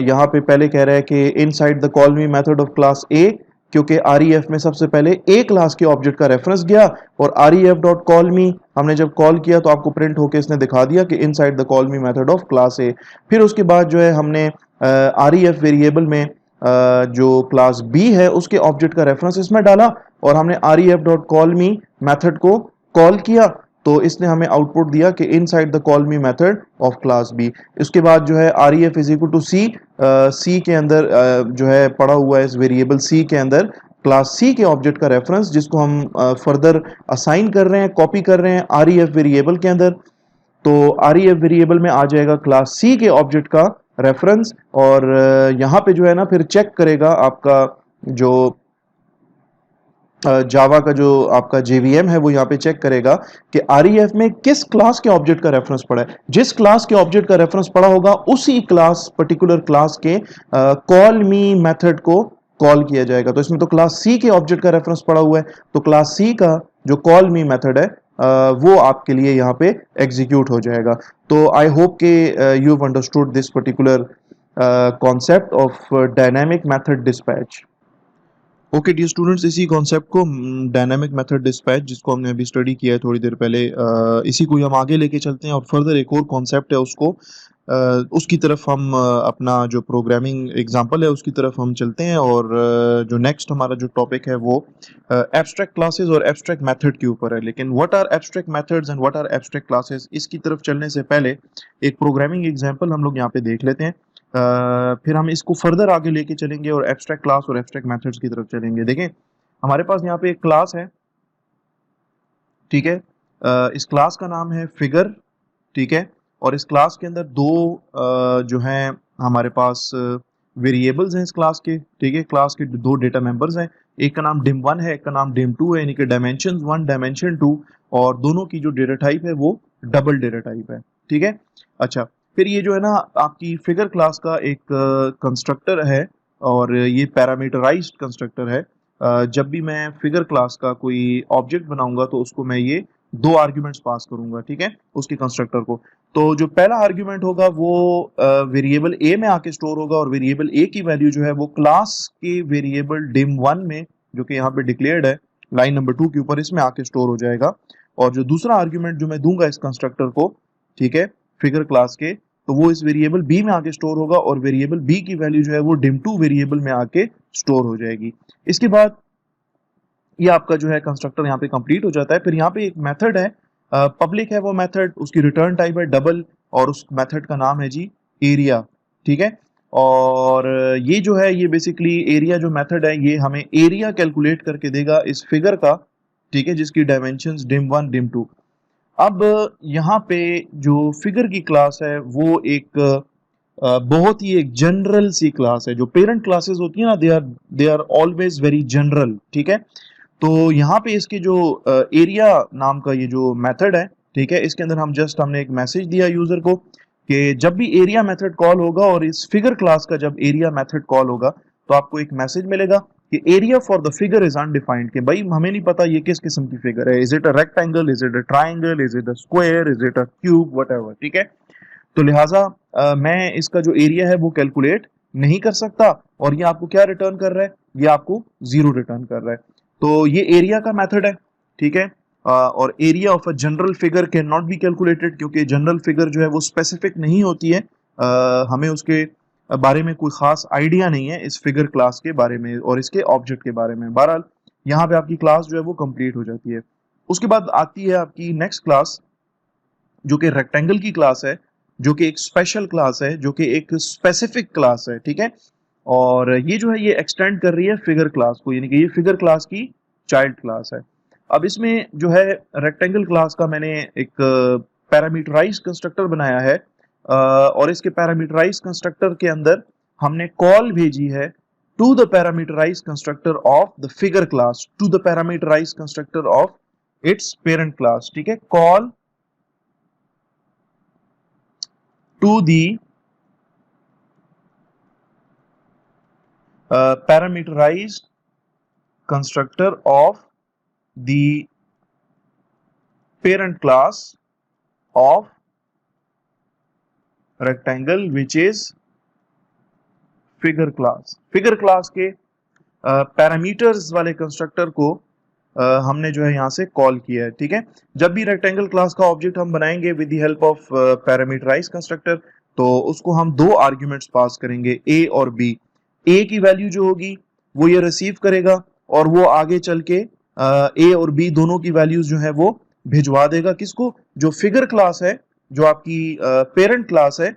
यहाँ पे पहले कह रहा है कि inside the call me method of class ए, क्योंकि आरईएफ में सबसे पहले ए क्लास के ऑब्जेक्ट का रेफरेंस गया और ref.callme हमने जब कॉल किया तो आपको प्रिंट होके इसने दिखा दिया कि inside the call me method of class ए। फिर उसके बाद जो है हमने ref वेरिएबल में जो क्लास बी है उसके ऑब्जेक्ट का रेफरेंस इसमें डाला और हमने ref.callme मेथड को कॉल किया, तो इसने हमें आउटपुट दिया कि inside the call me method of class B. इसके बाद जो है ref is equal to C, C के अंदर जो है पड़ा हुआ है इस वेरिएबल सी के अंदर क्लास सी के ऑब्जेक्ट का रेफरेंस जिसको हम फर्दर असाइन कर रहे हैं, कॉपी कर रहे हैं ref वेरिएबल के अंदर। तो ref वेरिएबल में आ जाएगा क्लास सी के ऑब्जेक्ट का रेफरेंस और यहाँ पे जो है ना फिर चेक करेगा आपका जो जावा का जो आपका जेवीएम है वो यहाँ पे चेक करेगा कि ref में किस क्लास के ऑब्जेक्ट का रेफरेंस पड़ा है। जिस क्लास के ऑब्जेक्ट का रेफरेंस पड़ा होगा उसी क्लास पर्टिकुलर क्लास के कॉल मी मेथड को कॉल किया जाएगा। तो इसमें तो क्लास सी के ऑब्जेक्ट का रेफरेंस पड़ा हुआ है, तो क्लास सी का जो कॉल मी मेथड है वो आपके लिए यहाँ पे एग्जीक्यूट हो जाएगा। तो आई होप के you have understood this particular concept of dynamic method dispatch. Okay dear students, इसी कॉन्सेप्ट को डायनामिक मेथड डिस्पैच जिसको हमने अभी स्टडी किया है थोड़ी देर पहले, इसी को ही हम आगे लेके चलते हैं और फर्दर एक और कॉन्सेप्ट है उसको उसकी तरफ हम अपना जो प्रोग्रामिंग एग्जांपल है उसकी तरफ हम चलते हैं। और जो नेक्स्ट हमारा जो टॉपिक है वो एब्स्ट्रैक्ट क्लासेस और एब्स्ट्रैक्ट मेथड के ऊपर है। लेकिन what are abstract methods and what are abstract classes, इसकी तरफ चलने से पहले एक प्रोग्रामिंग एग्जांपल हम लोग यहाँ पे देख लेते हैं, फिर हम इसको फर्दर आगे लेके चलेंगे और एब्स्ट्रैक्ट क्लास और एब्स्ट्रैक्ट मेथड्स की तरफ चलेंगे। देखें हमारे पास यहाँ पे एक क्लास है, ठीक है, इस क्लास का नाम है फिगर, ठीक है, और इस क्लास के अंदर दो जो हैं हमारे पास वेरिएबल्स हैं इस क्लास के, ठीक है, क्लास के दो डेटा मेंबर्स हैं, एक का नाम dim1 है, एक का नाम dim2 है, यानी कि डायमेंशन 1 डायमेंशन 2, और दोनों की जो डेटा टाइप है वो डबल डेटा टाइप है। ठीक है, अच्छा, फिर ये जो है ना आपकी फिगर क्लास का एक कंस्ट्रक्टर है और ये पैरामीटराइज्ड कंस्ट्रक्टर है। जब भी मैं फिगर क्लास का कोई ऑब्जेक्ट बनाऊंगा तो उसको मैं ये दो आर्ग्यूमेंट्स पास करूंगा, ठीक है, उसके कंस्ट्रक्टर को। तो जो पहला आर्ग्यूमेंट होगा वो वेरिएबल ए में आके स्टोर होगा और वेरिएबल ए की वैल्यू जो है वो क्लास के वेरिएबल dim1 में जो कि यहाँ पे डिक्लेयर्ड है लाइन नंबर 2 के ऊपर, इसमें आके स्टोर हो जाएगा। और जो दूसरा आर्ग्यूमेंट जो मैं दूंगा इस कंस्ट्रक्टर को, ठीक है, फिगर क्लास के, तो वो इस वेरिएबल बी में आके स्टोर होगा और वेरिएबल बी की वैल्यू जो है वो dim2 वेरिएबल में आके स्टोर हो जाएगी। इसके बाद ये आपका जो है कंस्ट्रक्टर यहाँ पे कंप्लीट हो जाता है। फिर यहाँ पे एक मेथड है, पब्लिक है वो मेथड, उसकी रिटर्न टाइप है डबल और उस मेथड का नाम है जी एरिया, ठीक है। और ये जो है ये बेसिकली एरिया जो मेथड है ये हमें एरिया कैलकुलेट करके देगा इस फिगर का, ठीक है, जिसकी डायमेंशंस dim1 dim2। अब यहाँ पे जो फिगर की क्लास है वो एक बहुत ही एक जनरल सी क्लास है। जो पेरेंट क्लासेस होती है ना they are always very general, ठीक है। तो यहाँ पे इसके जो एरिया नाम का ये जो मेथड है, ठीक है, इसके अंदर हमने एक मैसेज दिया यूजर को कि जब भी एरिया मेथड कॉल होगा और इस फिगर क्लास का जब एरिया मेथड कॉल होगा तो आपको एक मैसेज मिलेगा कि area for the figure is undefined, कि भाई हमें नहीं पता ये किस किस्म की फिगर है, is it a rectangle, is it a triangle, is it a square, is it a cube, whatever, ठीक है। तो लिहाजा मैं इसका जो एरिया है वो कैलकुलेट नहीं कर सकता और ये आपको क्या रिटर्न कर रहा है, ये आपको 0 रिटर्न कर रहा है। तो ये एरिया का मेथड है, ठीक है। और area of a general figure can not be calculated, क्योंकि जनरल फिगर जो है वो स्पेसिफिक नहीं होती है, हमें उसके बारे में कोई खास आइडिया नहीं है इस फिगर क्लास के बारे में और इसके ऑब्जेक्ट के बारे में। बहरहाल यहाँ पे आपकी क्लास जो है वो कंप्लीट हो जाती है। उसके बाद आती है आपकी नेक्स्ट क्लास जो कि रेक्टेंगल की क्लास है, जो कि एक स्पेशल क्लास है, जो कि एक स्पेसिफिक क्लास है, ठीक है। और ये जो है ये एक्सटेंड कर रही है फिगर क्लास को, यानी कि ये फिगर क्लास की चाइल्ड क्लास है। अब इसमें जो है रेक्टेंगल क्लास का मैंने एक पैरामीटराइज कंस्ट्रक्टर बनाया है, और इसके पैरामीटराइज कंस्ट्रक्टर के अंदर हमने कॉल भेजी है to the parameterize constructor of the figure class, to the parameterize constructor of its parent class, ठीक है। Call to the parameterized constructor of the parent class of rectangle which is figure class। figure class के parameters वाले constructor को हमने जो है यहाँ से कॉल किया है, ठीक है। जब भी रेक्टेंगल क्लास का ऑब्जेक्ट हम बनाएंगे with the help of parameterize constructor, तो उसको हम दो आर्ग्यूमेंट्स पास करेंगे, ए और बी। ए की वैल्यू जो होगी वो ये रिसीव करेगा और वो आगे चल के ए और बी दोनों की वैल्यूज जो है वो भिजवा देगा किसको, जो फिगर क्लास है, जो आपकी पेरेंट क्लास है,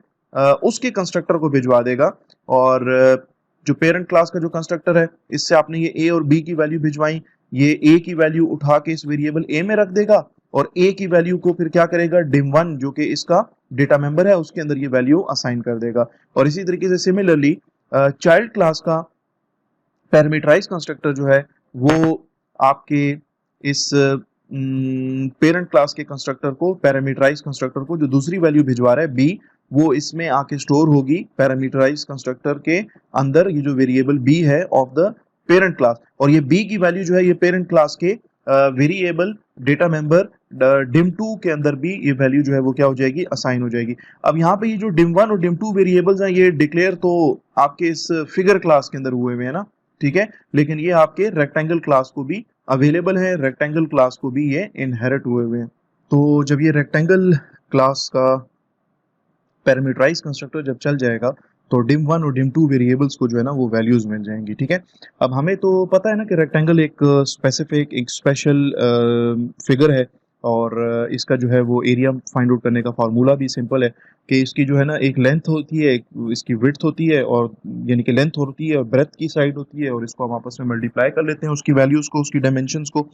उसके कंस्ट्रक्टर को भिजवा देगा। और जो पेरेंट क्लास का जो कंस्ट्रक्टर है, इससे आपने ये ए और बी की वैल्यू भिजवाई, ये ए की वैल्यू उठा के इस वेरिएबल ए में रख देगा और ए की वैल्यू को फिर क्या करेगा, div1 जो कि इसका डेटा मेंबर है उसके अंदर ये वैल्यू असाइन कर देगा। और इसी तरीके से सिमिलरली चाइल्ड क्लास का पैरामीटराइज कंस्ट्रक्टर जो है वो आपके इस पेरेंट क्लास के कंस्ट्रक्टर को, पैरामीटराइज कंस्ट्रक्टर को जो दूसरी वैल्यू भिजवा रहा है बी, वो इसमें आके स्टोर होगी पैरामीटराइज कंस्ट्रक्टर के अंदर, ये जो वेरिएबल बी है ऑफ द पेरेंट क्लास। और ये बी की वैल्यू जो है ये पेरेंट क्लास के वेरिएबल डेटा मेंबर div2 के अंदर भी ये वैल्यू जो है वो क्या हो जाएगी, असाइन हो जाएगी। अब यहाँ पे ये जो div1 और div2 वेरिएबल्स हैं ये डिक्लेयर तो आपके इस फिगर क्लास के अंदर हुए हुए हैं ना, ठीक है, लेकिन ये आपके रेक्टेंगल क्लास को भी अवेलेबल है, रेक्टेंगल क्लास को भी ये इनहेरिट हुए हुए हैं। तो जब ये रेक्टेंगल क्लास का पैरामीटराइज कंस्ट्रक्टर जब चल जाएगा तो div1 और div2 वेरिएबल्स को जो है ना वो वैल्यूज मिल जाएंगी, ठीक है। अब हमें तो पता है ना कि रेक्टेंगल एक स्पेसिफिक, एक स्पेशल फिगर है, और इसका जो है वो एरिया फाइंड आउट करने का फार्मूला भी सिंपल है कि इसकी जो है ना एक लेंथ होती है, एक इसकी विड्थ होती है, और यानी कि लेंथ होती है और ब्रेथ की साइड होती है, और इसको हम आपस में मल्टीप्लाई कर लेते हैं उसकी वैल्यूज को, उसकी डायमेंशंस को,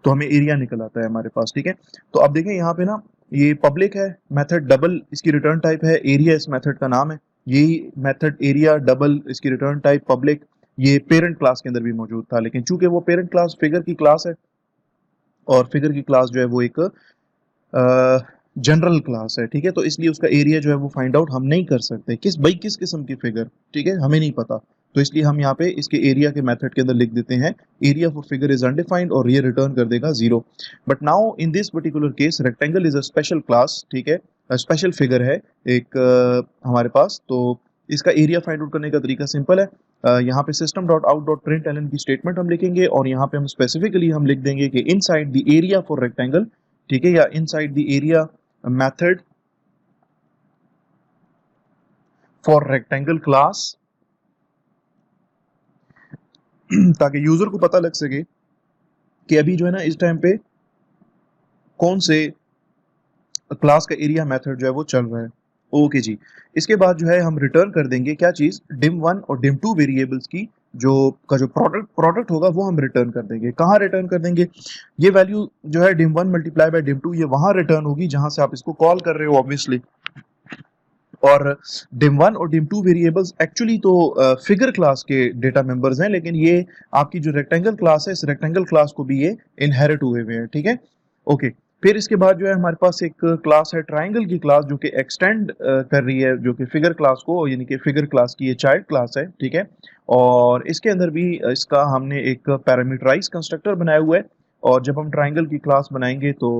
तो हमें एरिया निकल आता है हमारे पास, ठीक है। तो अब देखें यहाँ पे ना ये पब्लिक है मेथड, डबल इसकी रिटर्न टाइप है, एरिया इस मेथड का नाम है, यही मेथड एरिया डबल इसकी रिटर्न टाइप पब्लिक, ये पेरेंट क्लास के अंदर भी मौजूद था, लेकिन चूंकि वो पेरेंट क्लास फिगर की क्लास है और फिगर की क्लास जो है वो एक जनरल क्लास है, ठीक है, तो इसलिए उसका एरिया जो है वो फाइंड आउट हम नहीं कर सकते किस किस्म की फिगर, ठीक है, हमें नहीं पता, तो इसलिए हम यहाँ पे इसके एरिया के मेथड के अंदर लिख देते हैं area for figure is undefined और ये रिटर्न कर देगा 0। But now in this particular case rectangle is a special class, ठीक है, स्पेशल फिगर है एक हमारे पास, तो इसका एरिया फाइंड आउट करने का तरीका सिंपल है। यहाँ पे system.out.println की स्टेटमेंट हम लिखेंगे और यहाँ पे हम स्पेसिफिकली हम लिख देंगे कि inside the area for rectangle, ठीक है, या inside the area method for rectangle class, ताकि यूजर को पता लग सके कि अभी जो है ना इस टाइम पे कौन से क्लास का एरिया मेथड जो है वो चल रहा है। ओके जी, इसके बाद जो है हम रिटर्न कर देंगे क्या चीज, div1 और div2 वेरिएबल्स की जो प्रोडक्ट होगा वो हम रिटर्न कर देंगे। कहाँ रिटर्न कर देंगे, ये वैल्यू जो है div1 मल्टीप्लाई बाय div2 ये वहां रिटर्न होगी जहां से आप इसको कॉल कर रहे हो ऑब्वियसली। और div1 और div2 वेरिएबल्स एक्चुअली तो फिगर क्लास के डेटा मेंबर्स हैं, लेकिन ये आपकी जो रेक्टेंगल क्लास है इस रेक्टेंगल क्लास को भी ये इनहेरिट हुए हुए हैं, ठीक है। ओके, फिर इसके बाद जो है हमारे पास एक क्लास है ट्राइंगल की क्लास जो कि एक्सटेंड कर रही है जो कि फिगर क्लास को, यानी कि फिगर क्लास की ये चाइल्ड क्लास है, ठीक है। और इसके अंदर भी इसका हमने एक पैरामीटराइज कंस्ट्रक्टर बनाया हुआ है, और जब हम ट्राइंगल की क्लास बनाएंगे तो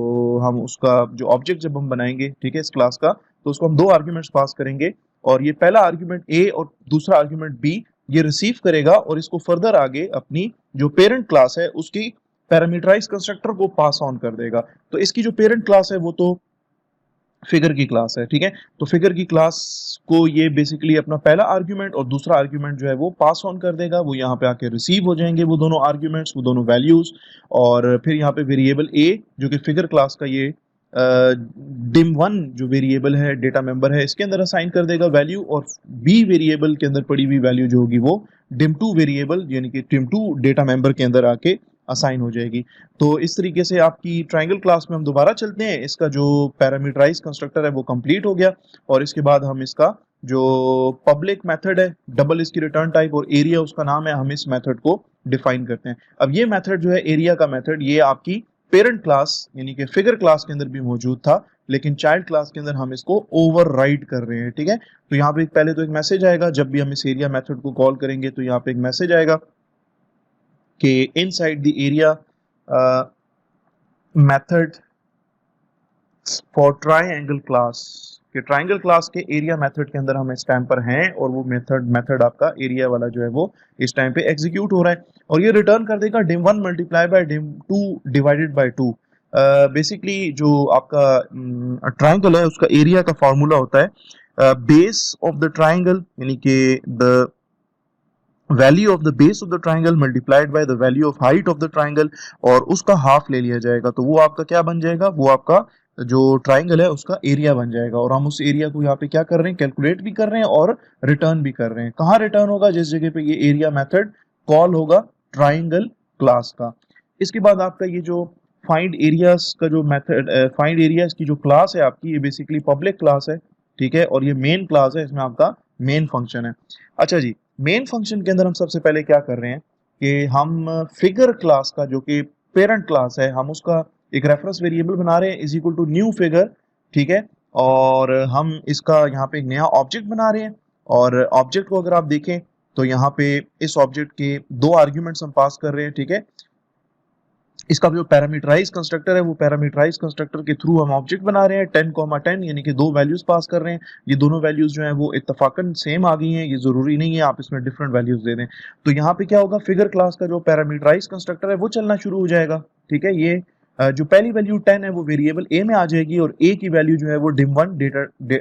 हम उसका जो ऑब्जेक्ट जब हम बनाएंगे, ठीक है, इस क्लास का, तो उसको हम दो आर्ग्यूमेंट्स पास करेंगे, और ये पहला आर्ग्यूमेंट ए और दूसरा आर्ग्यूमेंट बी ये रिसीव करेगा और इसको फर्दर आगे अपनी जो पेरेंट क्लास है उसकी पैरामीटराइज कंस्ट्रक्टर को पास ऑन कर देगा। तो इसकी जो पेरेंट क्लास है वो तो फिगर की क्लास है, ठीक है, तो फिगर की क्लास को ये बेसिकली अपना पहला आर्ग्यूमेंट और दूसरा आर्ग्यूमेंट जो है वो पास ऑन कर देगा, वो यहाँ पे आके रिसीव हो जाएंगे वो दोनों आर्ग्यूमेंट्स, वो दोनों वैल्यूज, और फिर यहाँ पे वेरिएबल ए जो कि फिगर क्लास का ये dim1 जो वेरिएबल है डेटा मेंबर है इसके अंदर असाइन कर देगा वैल्यू, और b वेरिएबल के अंदर पड़ी हुई वैल्यू जो होगी वो dim2 वेरिएबल यानी कि dim2 डेटा मेंबर के अंदर आके असाइन हो जाएगी। तो इस तरीके से आपकी ट्रायंगल क्लास में हम दोबारा चलते हैं, इसका जो पैरामीटराइज कंस्ट्रक्टर है वो कंप्लीट हो गया, और इसके बाद हम इसका जो पब्लिक मेथड है, डबल इसकी रिटर्न टाइप और एरिया उसका नाम है, हम इस मेथड को डिफाइन करते हैं। अब ये मेथड जो है एरिया का मेथड, ये आपकी पेरेंट क्लास यानी कि फिगर क्लास के अंदर भी मौजूद था, लेकिन चाइल्ड क्लास के अंदर हम इसको ओवरराइड कर रहे हैं। ठीक है, तो यहाँ पे पहले तो एक मैसेज आएगा जब भी हम इस एरिया मेथड को कॉल करेंगे, तो यहाँ पे एक मैसेज आएगा कि inside the area method for triangle class, कि ट्राइंगल क्लास के एरिया मेथड के अंदर हम इस टाइम पर हैं, और वो मेथड आपका एरिया वाला जो है वो इस टाइम पे एग्जीक्यूट हो रहा है, और ये रिटर्न कर देगा dim1 multiply by dim2 divided by 2। Basically जो आपका ट्राइंगल है उसका एरिया का फॉर्मूला होता है बेस ऑफ द ट्राइंगल यानी कि the value of the base of the triangle multiplied by the value of height of the triangle, और उसका हाफ ले लिया जाएगा, तो वो आपका क्या बन जाएगा, वो आपका जो ट्राइंगल है उसका एरिया बन जाएगा। और हम उस एरिया को यहाँ पे क्या कर रहे हैं, कैलकुलेट भी कर रहे हैं और रिटर्न भी कर रहे हैं। कहाँ रिटर्न होगा, जिस जगह पे ये एरिया मेथड कॉल होगा ट्राइंगल क्लास का। इसके बाद आपका ये जो फाइंड एरियाज का जो मेथड, फाइंड एरियाज की जो क्लास है आपकी, ये बेसिकली पब्लिक क्लास है। ठीक है, और ये मेन क्लास है, इसमें आपका मेन फंक्शन है। अच्छा जी, मेन फंक्शन के अंदर हम सबसे पहले क्या कर रहे हैं कि हम फिगर क्लास का जो कि पेरेंट क्लास है, हम उसका एक रेफरेंस वेरिएबल बना रहे हैं is equal to new figure. ठीक है, और हम इसका यहाँ पे एक नया ऑब्जेक्ट बना रहे हैं, और ऑब्जेक्ट को अगर आप देखें तो यहाँ पे इस ऑब्जेक्ट के दो आर्ग्यूमेंट्स हम पास कर रहे हैं। ठीक है, इसका जो पैरामीटराइज कंस्ट्रक्टर है वो पैरामीटराइज कंस्ट्रक्टर के थ्रू हम ऑब्जेक्ट बना रहे हैं 10,10 यानी कि दो वैल्यूज पास कर रहे हैं। ये दोनों वैल्यूज जो हैं वो इत्तफाकन सेम आ गई हैं, ये जरूरी नहीं है आप इसमें डिफरेंट वैल्यूज दे दें। तो यहाँ पे क्या होगा, फिगर क्लास का जो पैरामीटराइज कंस्ट्रक्टर है वो चलना शुरू हो जाएगा। ठीक है, ये जो पहली वैल्यू 10 है वो वेरिएबल ए में आ जाएगी, और ए की वैल्यू जो है वो dim1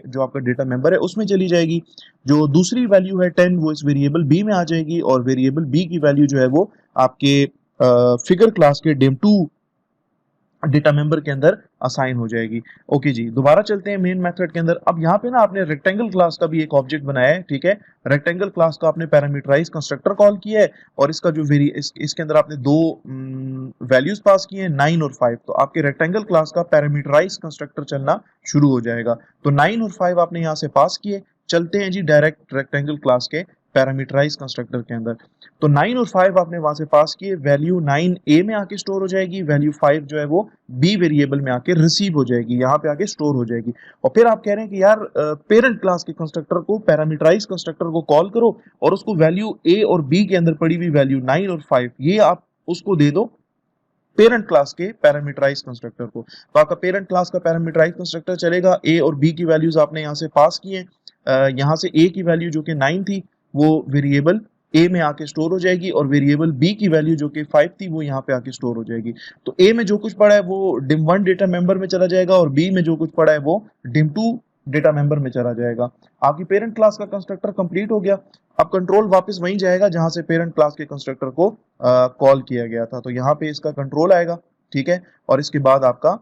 जो आपका डेटा मेंबर है उसमें चली जाएगी। जो दूसरी वैल्यू है 10 वो इस वेरिएबल बी में आ जाएगी, और वेरिएबल बी की वैल्यू जो है वो आपके फिगर क्लास के dim2 डेटा मेंबर के अंदर असाइन हो जाएगी। ओके जी, दोबारा चलते हैं मेन मेथड के अंदर। अब यहाँ पे ना आपने रेक्टेंगल क्लास का भी एक ऑब्जेक्ट बनाया है। ठीक है, रेक्टेंगल क्लास का आपने पैरामीटराइज कंस्ट्रक्टर कॉल किया है, और इसका जो इसके अंदर आपने दो वैल्यूज पास किए हैं 9 और 5। तो आपके रेक्टेंगल क्लास का पैरामीटराइज कंस्ट्रक्टर चलना शुरू हो जाएगा। तो 9 और 5 आपने यहाँ से पास किए, चलते हैं जी डायरेक्ट रेक्टेंगल क्लास के पैरामीटराइज कंस्ट्रक्टर के अंदर। तो 9 और 5 आपने वहां से पास किए, वैल्यू 9 ए में आके स्टोर हो जाएगी, वैल्यू 5 जो है वो बी वेरिएबल में आके रिसीव हो जाएगी, यहाँ पे आके स्टोर हो जाएगी। और फिर आप कह रहे हैं कि यार पेरेंट क्लास के कंस्ट्रक्टर को, पैरामीटराइज कंस्ट्रक्टर को कॉल करो, और उसको वैल्यू ए और बी के अंदर पड़ी हुई वैल्यू 9 और 5 ये आप उसको दे दो पेरेंट क्लास के पैरामीटराइज कंस्ट्रक्टर को। तो आपका पेरेंट क्लास का पैरामीटराइज कंस्ट्रक्टर चलेगा, ए और बी की वैल्यूज आपने यहाँ से पास किए, यहाँ से ए की वैल्यू जो कि 9 थी वो वेरिएबल ए में आके स्टोर हो जाएगी, और वेरिएबल बी की वैल्यू जो कि 5 थी वो यहाँ पे आके स्टोर हो जाएगी। तो ए में जो कुछ पड़ा है वो dim1 डेटा मेंबर में चला जाएगा, और बी में जो कुछ पड़ा है वो dim2 डेटा मेंबर में चला जाएगा। आपकी पेरेंट क्लास का कंस्ट्रक्टर कंप्लीट हो गया। अब कंट्रोल वापस वहीं जाएगा जहां से पेरेंट क्लास के कंस्ट्रक्टर को कॉल किया गया था, तो यहाँ पे इसका कंट्रोल आएगा। ठीक है, और इसके बाद आपका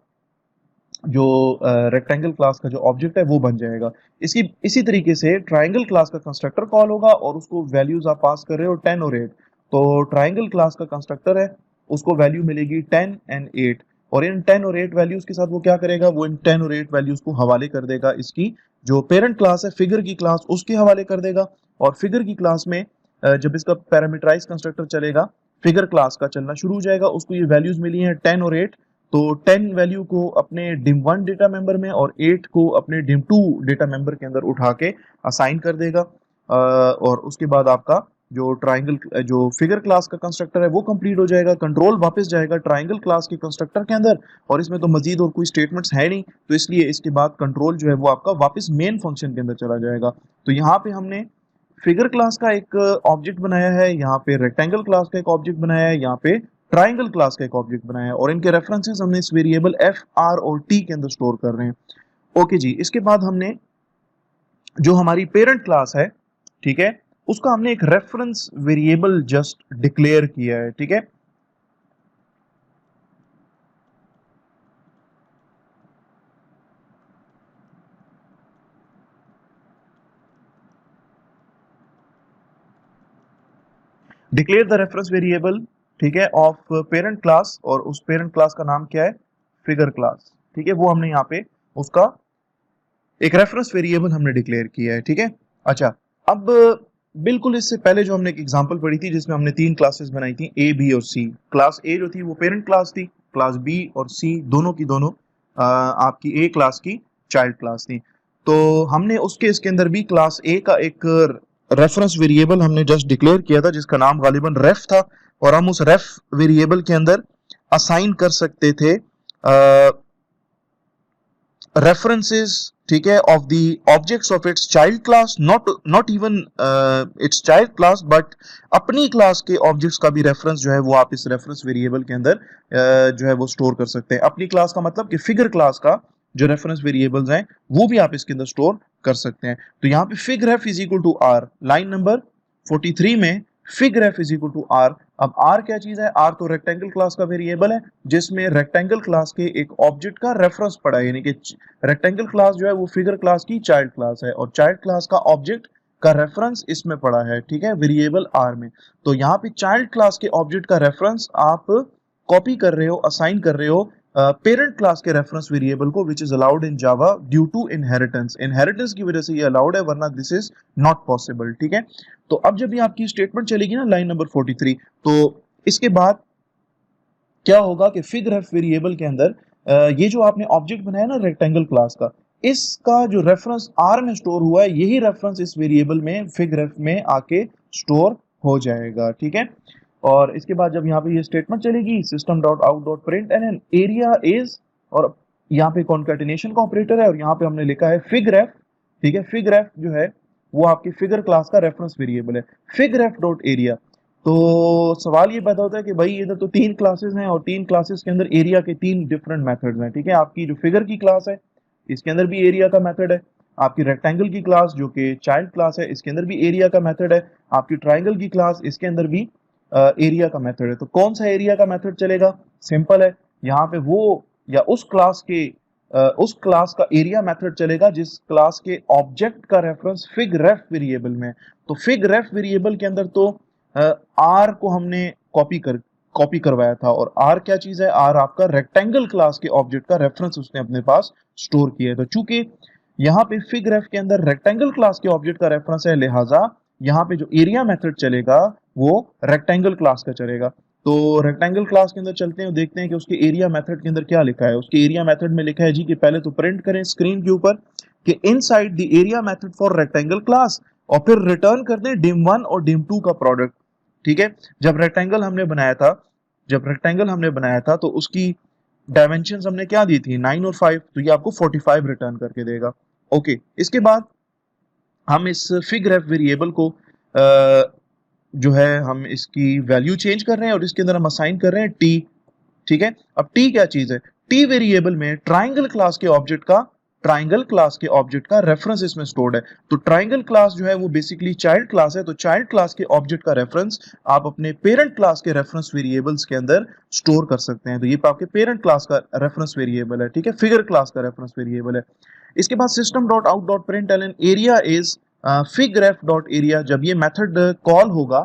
जो रेक्टेंगल क्लास का जो ऑब्जेक्ट है वो बन जाएगा। इसी तरीके से ट्राइंगल क्लास का कंस्ट्रक्टर कॉल होगा, और उसको वैल्यूज आप पास कर रहे हो 10 और 8। तो ट्राइंगल क्लास का कंस्ट्रक्टर है, उसको वैल्यू मिलेगी 10 एंड 8, और इन 10 और 8 वैल्यूज के साथ वो क्या करेगा, वो इन 10 और 8 वैल्यूज को हवाले कर देगा इसकी जो पेरेंट क्लास है फिगर की क्लास उसके हवाले कर देगा। और फिगर की क्लास में जब इसका पैरामीटराइज कंस्ट्रक्टर चलेगा, फिगर क्लास का चलना शुरू हो जाएगा। उसको ये वैल्यूज मिली हैं 10 और 8, तो 10 वैल्यू को अपने dim1 डेटा मेंबर में और 8 को अपने dim2 डेटा मेंबर के अंदर उठा के असाइन कर देगा। और उसके बाद आपका जो ट्राइंगल जो फिगर क्लास का कंस्ट्रक्टर है वो कंप्लीट हो जाएगा। कंट्रोल वापस जाएगा ट्राइंगल क्लास के कंस्ट्रक्टर के अंदर, और इसमें तो मजीद और कोई स्टेटमेंट्स है नहीं, तो इसलिए इसके बाद कंट्रोल जो है वो आपका वापस मेन फंक्शन के अंदर चला जाएगा। तो यहाँ पे हमने फिगर क्लास का एक ऑब्जेक्ट बनाया है, यहाँ पे रेक्टेंगल क्लास का एक ऑब्जेक्ट बनाया है, यहाँ पे ट्राइंगल क्लास का एक ऑब्जेक्ट बनाया है, और इनके रेफरेंसेस हमने इस वेरिएबल एफ आर और टी के अंदर स्टोर कर रहे हैं। ओके जी, इसके बाद हमने जो हमारी पेरेंट क्लास है, ठीक है, उसका हमने एक रेफरेंस वेरिएबल जस्ट डिक्लेयर किया है। ठीक है, डिक्लेयर द रेफरेंस वेरिएबल, ठीक है, ऑफ पेरेंट क्लास, और उस पेरेंट क्लास का नाम क्या है, फिगर क्लास, ठीक है, वो हमने यहाँ पे उसका एक रेफरेंस वेरिएबल हमने डिक्लेयर किया है, ठीक है। अच्छा, अब बिल्कुल इससे पहले जो हमने एक एग्जांपल पढ़ी थी जिसमें हमने तीन क्लासेस बनाई थी, ए बी और सी। क्लास ए जो थी वो पेरेंट क्लास थी, क्लास बी और सी दोनों की दोनों आपकी ए क्लास की चाइल्ड क्लास थी। तो हमने उसके इसके अंदर भी क्लास ए का एक रेफरेंस वेरिएबल हमने जस्ट डिक्लेयर किया था जिसका नाम गालिबन रेफ था, और हम उस रेफ वेरिएबल के अंदर असाइन कर सकते थे references, ठीक है, of the objects of its child class, not even its child class but अपनी क्लास के ऑब्जेक्ट्स का भी रेफरेंस जो है वो आप इस रेफरेंस वेरिएबल के अंदर जो है वो स्टोर कर सकते हैं। अपनी क्लास का मतलब कि फिगर क्लास का जो रेफरेंस वेरिएबल्स हैं वो भी आप इसके अंदर स्टोर कर सकते हैं। तो यहाँ पे fig ref is equal to R, line number 43 में fig ref is equal to R. अब आर क्या चीज है, आर तो रेक्टेंगल क्लास का वेरिएबल है जिसमें रेक्टेंगल क्लास के एक ऑब्जेक्ट का रेफरेंस पड़ा है, यानी कि रेक्टेंगल क्लास जो है वो फिगर क्लास की चाइल्ड क्लास है और चाइल्ड क्लास का ऑब्जेक्ट का रेफरेंस इसमें पड़ा है, ठीक है, वेरिएबल आर में। तो यहाँ पे चाइल्ड क्लास के ऑब्जेक्ट का रेफरेंस आप कॉपी कर रहे हो, असाइन कर रहे हो पेरेंट क्लास के रेफरेंस वेरिएबल को, which is allowed in Java due to inheritance. Inheritance की वजह से ये अलाउड है, वरना दिस इज नॉट पॉसिबल, ठीक है। तो अब जब ये आपकी स्टेटमेंट चलेगी ना लाइन नंबर 43, तो इसके बाद क्या होगा कि फिग रेफ वेरिएबल के अंदर ये जो आपने ऑब्जेक्ट बनाया ना रेक्टेंगल क्लास का, इसका जो रेफरेंस आर में स्टोर हुआ है यही रेफरेंस इस वेरिएबल में फिग रेफ में आके स्टोर हो जाएगा, ठीक है। और इसके बाद जब यहाँ पे ये स्टेटमेंट चलेगी system dot out dot print an area is, और यहाँ पे कॉन्कैटिनेशन का ऑपरेटर है और यहाँ पे हमने लिखा है फिग रेफ, ठीक है। फिग रेफ जो है वो आपकी फिगर क्लास का रेफरेंस वेरिएबल है, फिग रेफ डॉट एरिया। तो सवाल ये पैदा होता है कि भाई इधर तो तीन क्लासेस हैं और तीन क्लासेस के अंदर एरिया के तीन डिफरेंट मेथड्स हैं, ठीक है। आपकी जो फिगर की क्लास है इसके अंदर भी एरिया का मेथड है, आपकी रेक्टेंगल की क्लास जो कि चाइल्ड क्लास है इसके अंदर भी एरिया का मेथड है, आपकी ट्राइंगल की क्लास इसके अंदर भी एरिया का मेथड है। तो कौन सा एरिया का मेथड चलेगा, सिंपल है, यहाँ पे वो या उस क्लास के उस क्लास का एरिया मेथड चलेगा जिस क्लास के ऑब्जेक्ट का रेफरेंस फिग रेफ वेरिएबल में। तो फिग रेफ वेरिएबल के अंदर तो आर को हमने कॉपी करवाया था, और आर क्या चीज है, आर आपका रेक्टेंगल क्लास के ऑब्जेक्ट का रेफरेंस उसने अपने पास स्टोर किया है। तो चूंकि यहाँ पे फिग रेफ के अंदर रेक्टेंगल क्लास के ऑब्जेक्ट का रेफरेंस है, लिहाजा यहाँ पे जो एरिया मेथड चलेगा वो रेक्टेंगल क्लास का चलेगा। तो रेक्टेंगल क्लास के अंदर चलते हैं और देखते हैं कि उसके एरिया मेथड के अंदर क्या लिखा है। उसके एरिया मेथड में लिखा है जी कि पहले तो प्रिंट करें स्क्रीन के ऊपर कि inside the area method for rectangle class, और फिर रिटर्न कर दें div1 और div2 का प्रोडक्ट, ठीक है। जब रेक्टेंगल हमने बनाया था तो उसकी डायमेंशंस हमने क्या दी थी, 9 और 5, तो ये आपको 45 रिटर्न करके देगा। ओके, इसके बाद हम इस फिग रेफ वेरिएबल को जो है हम इसकी वैल्यू चेंज कर रहे हैं और इसके अंदर हम असाइन कर रहे हैं टी, ठीक है। अब टी क्या चीज है, टी वेरिएबल में ट्राइंगल क्लास के ऑब्जेक्ट का रेफरेंस इसमें स्टोर्ड है। तो ट्राइंगल क्लास जो है वो बेसिकली चाइल्ड क्लास है, तो चाइल्ड क्लास के ऑब्जेक्ट का रेफरेंस आप अपने पेरेंट क्लास के रेफरेंस वेरिएबल्स के अंदर स्टोर कर सकते हैं। तो ये आपके पेरेंट क्लास का रेफरेंस वेरिएबल है, ठीक है, फिगर क्लास का रेफरेंस वेरिएबल है। इसके बाद system dot out dot print L area is fig ref dot area. जब ये मेथड कॉल होगा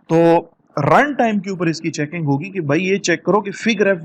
तो रन टाइम के ऊपर इसकी चेकिंग होगी कि भाई ये चेक करो कि फिग रेफ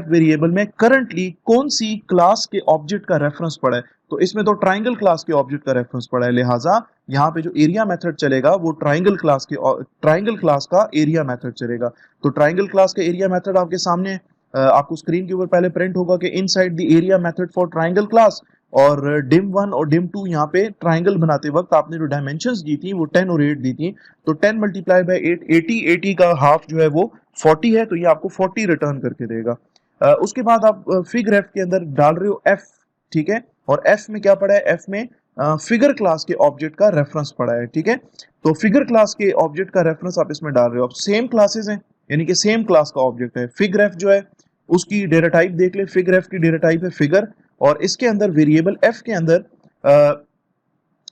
वेरिएबल में करंटली कौन सी क्लास के ऑब्जेक्ट का रेफरेंस पड़ा है। तो इसमें तो ट्राइंगल क्लास के ऑब्जेक्ट का रेफरेंस पड़ा है, लिहाजा यहाँ पे जो एरिया मेथड चलेगा वो ट्राइंगल क्लास का एरिया मेथड चलेगा। तो ट्राइंगल क्लास का एरिया मेथड आपके सामने आपको स्क्रीन के ऊपर पहले प्रिंट होगा कि inside the area method for triangle class, और div1 और div2 यहाँ पे ट्राइंगल बनाते वक्त आपने जो डायमेंशंस दी थी वो 10 और 8 दी थी, तो 10 मल्टीप्लाई बाय 8 80 का हाफ जो है वो 40 है, तो ये आपको 40 रिटर्न करके देगा। उसके बाद आप फिग रेफ के अंदर डाल रहे हो f, ठीक है, और f में क्या पड़ा है, f में फिगर क्लास के ऑब्जेक्ट का रेफरेंस पड़ा है, ठीक है। तो फिगर क्लास के ऑब्जेक्ट का रेफरेंस आप इसमें डाल रहे हो। अब सेम क्लासेस हैं यानी कि सेम क्लास का ऑब्जेक्ट है। फिग रेफ जो है उसकी डेटा टाइप देख ले, फिग रेफ की डेटा टाइप है फिगर, और इसके अंदर वेरिएबल f के अंदर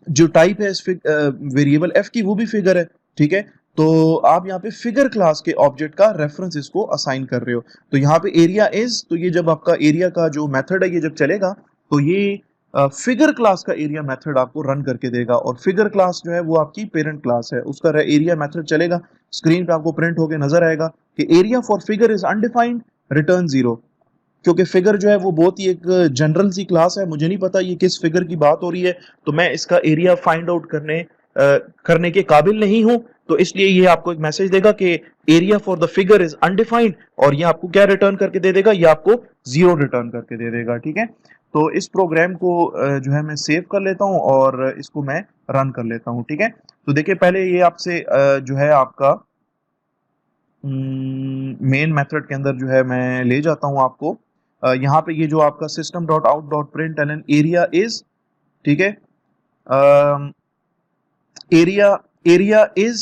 जो टाइप है इस वेरिएबल f की वो भी फिगर है, ठीक है। तो आप यहाँ पे फिगर क्लास के ऑब्जेक्ट का रेफरेंस इसको असाइन कर रहे हो। तो यहाँ पे एरिया इज, तो ये जब आपका एरिया का जो मेथड है ये जब चलेगा तो ये फिगर क्लास का एरिया मेथड आपको रन करके देगा, और फिगर क्लास जो है वो आपकी पेरेंट क्लास है, उसका एरिया मेथड चलेगा। स्क्रीन पे आपको प्रिंट होके नजर आएगा कि area for figure is undefined, return 0। क्योंकि फिगर जो है वो बहुत ही एक जनरल सी क्लास है, मुझे नहीं पता ये किस फिगर की बात हो रही है, तो मैं इसका एरिया फाइंड आउट करने के काबिल नहीं हूं, तो इसलिए ये आपको एक मैसेज देगा कि area for the figure is undefined, और ये आपको क्या रिटर्न करके दे देगा, ये आपको 0 रिटर्न करके दे देगा। ठीक है, तो इस प्रोग्राम को जो है मैं सेव कर लेता हूं और इसको मैं रन कर लेता हूं। ठीक है, तो देखिए पहले ये आपसे जो है आपका मेन मेथड के अंदर जो है मैं ले जाता हूं आपको। यहाँ पे ये जो आपका system dot out dot print L an area is, ठीक है, एरिया एरिया इज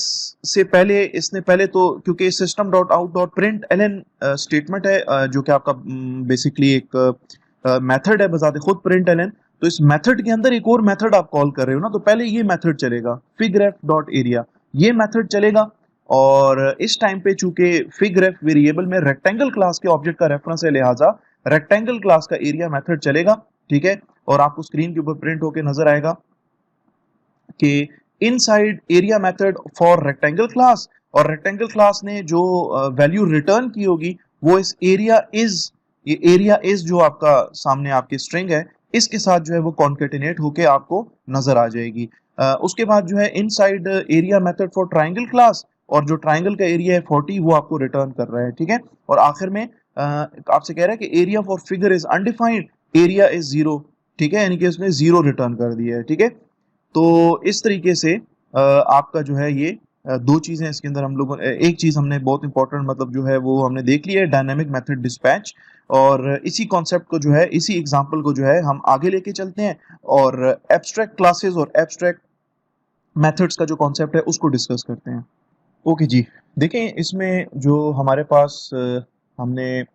से पहले इसने पहले तो, क्योंकि system dot out dot print L an statement है जो कि आपका बेसिकली एक मेथड है बजाते खुद प्रिंट एल एन, तो इस मेथड के अंदर एक और मेथड आप कॉल कर रहे हो ना, तो पहले ये मेथड चलेगा figref डॉट एरिया, ये मेथड चलेगा। और इस टाइम पे चूंकि figref वेरिएबल में रेक्टेंगल क्लास के ऑब्जेक्ट का रेफरेंस है, लिहाजा रेक्टेंगल क्लास का एरिया मेथड चलेगा। ठीक है, और आपको स्क्रीन के ऊपर प्रिंट होके नजर आएगा कि inside area method for rectangle class, और रेक्टेंगल क्लास ने जो वैल्यू रिटर्न की होगी वो इस एरिया इज, ये एरिया इज जो आपका सामने आपकी स्ट्रिंग है, इसके साथ जो है वो कॉन्केटिनेट होके आपको नजर आ जाएगी। उसके बाद जो है inside area method for triangle class, और जो ट्राइंगल का एरिया है 40 वो आपको रिटर्न कर रहा है। ठीक है, और आखिर में आपसे कह रहा है कि area for figure is undefined, area is 0। ठीक है, यानी कि उसने 0 रिटर्न कर दिया है। ठीक है, तो इस तरीके से आपका जो है ये दो चीजें इसके अंदर हम लोगों एक चीज हमने बहुत इंपॉर्टेंट मतलब जो है वो हमने देख लिया है, डायनामिक मेथड डिस्पैच, और इसी कॉन्सेप्ट को जो है, इसी एग्जांपल को जो है हम आगे लेके चलते हैं और एब्स्ट्रैक्ट क्लासेस और एब्स्ट्रैक्ट मेथड्स का जो कॉन्सेप्ट है उसको डिस्कस करते हैं। ओके जी, देखें इसमें जो हमारे पास हमने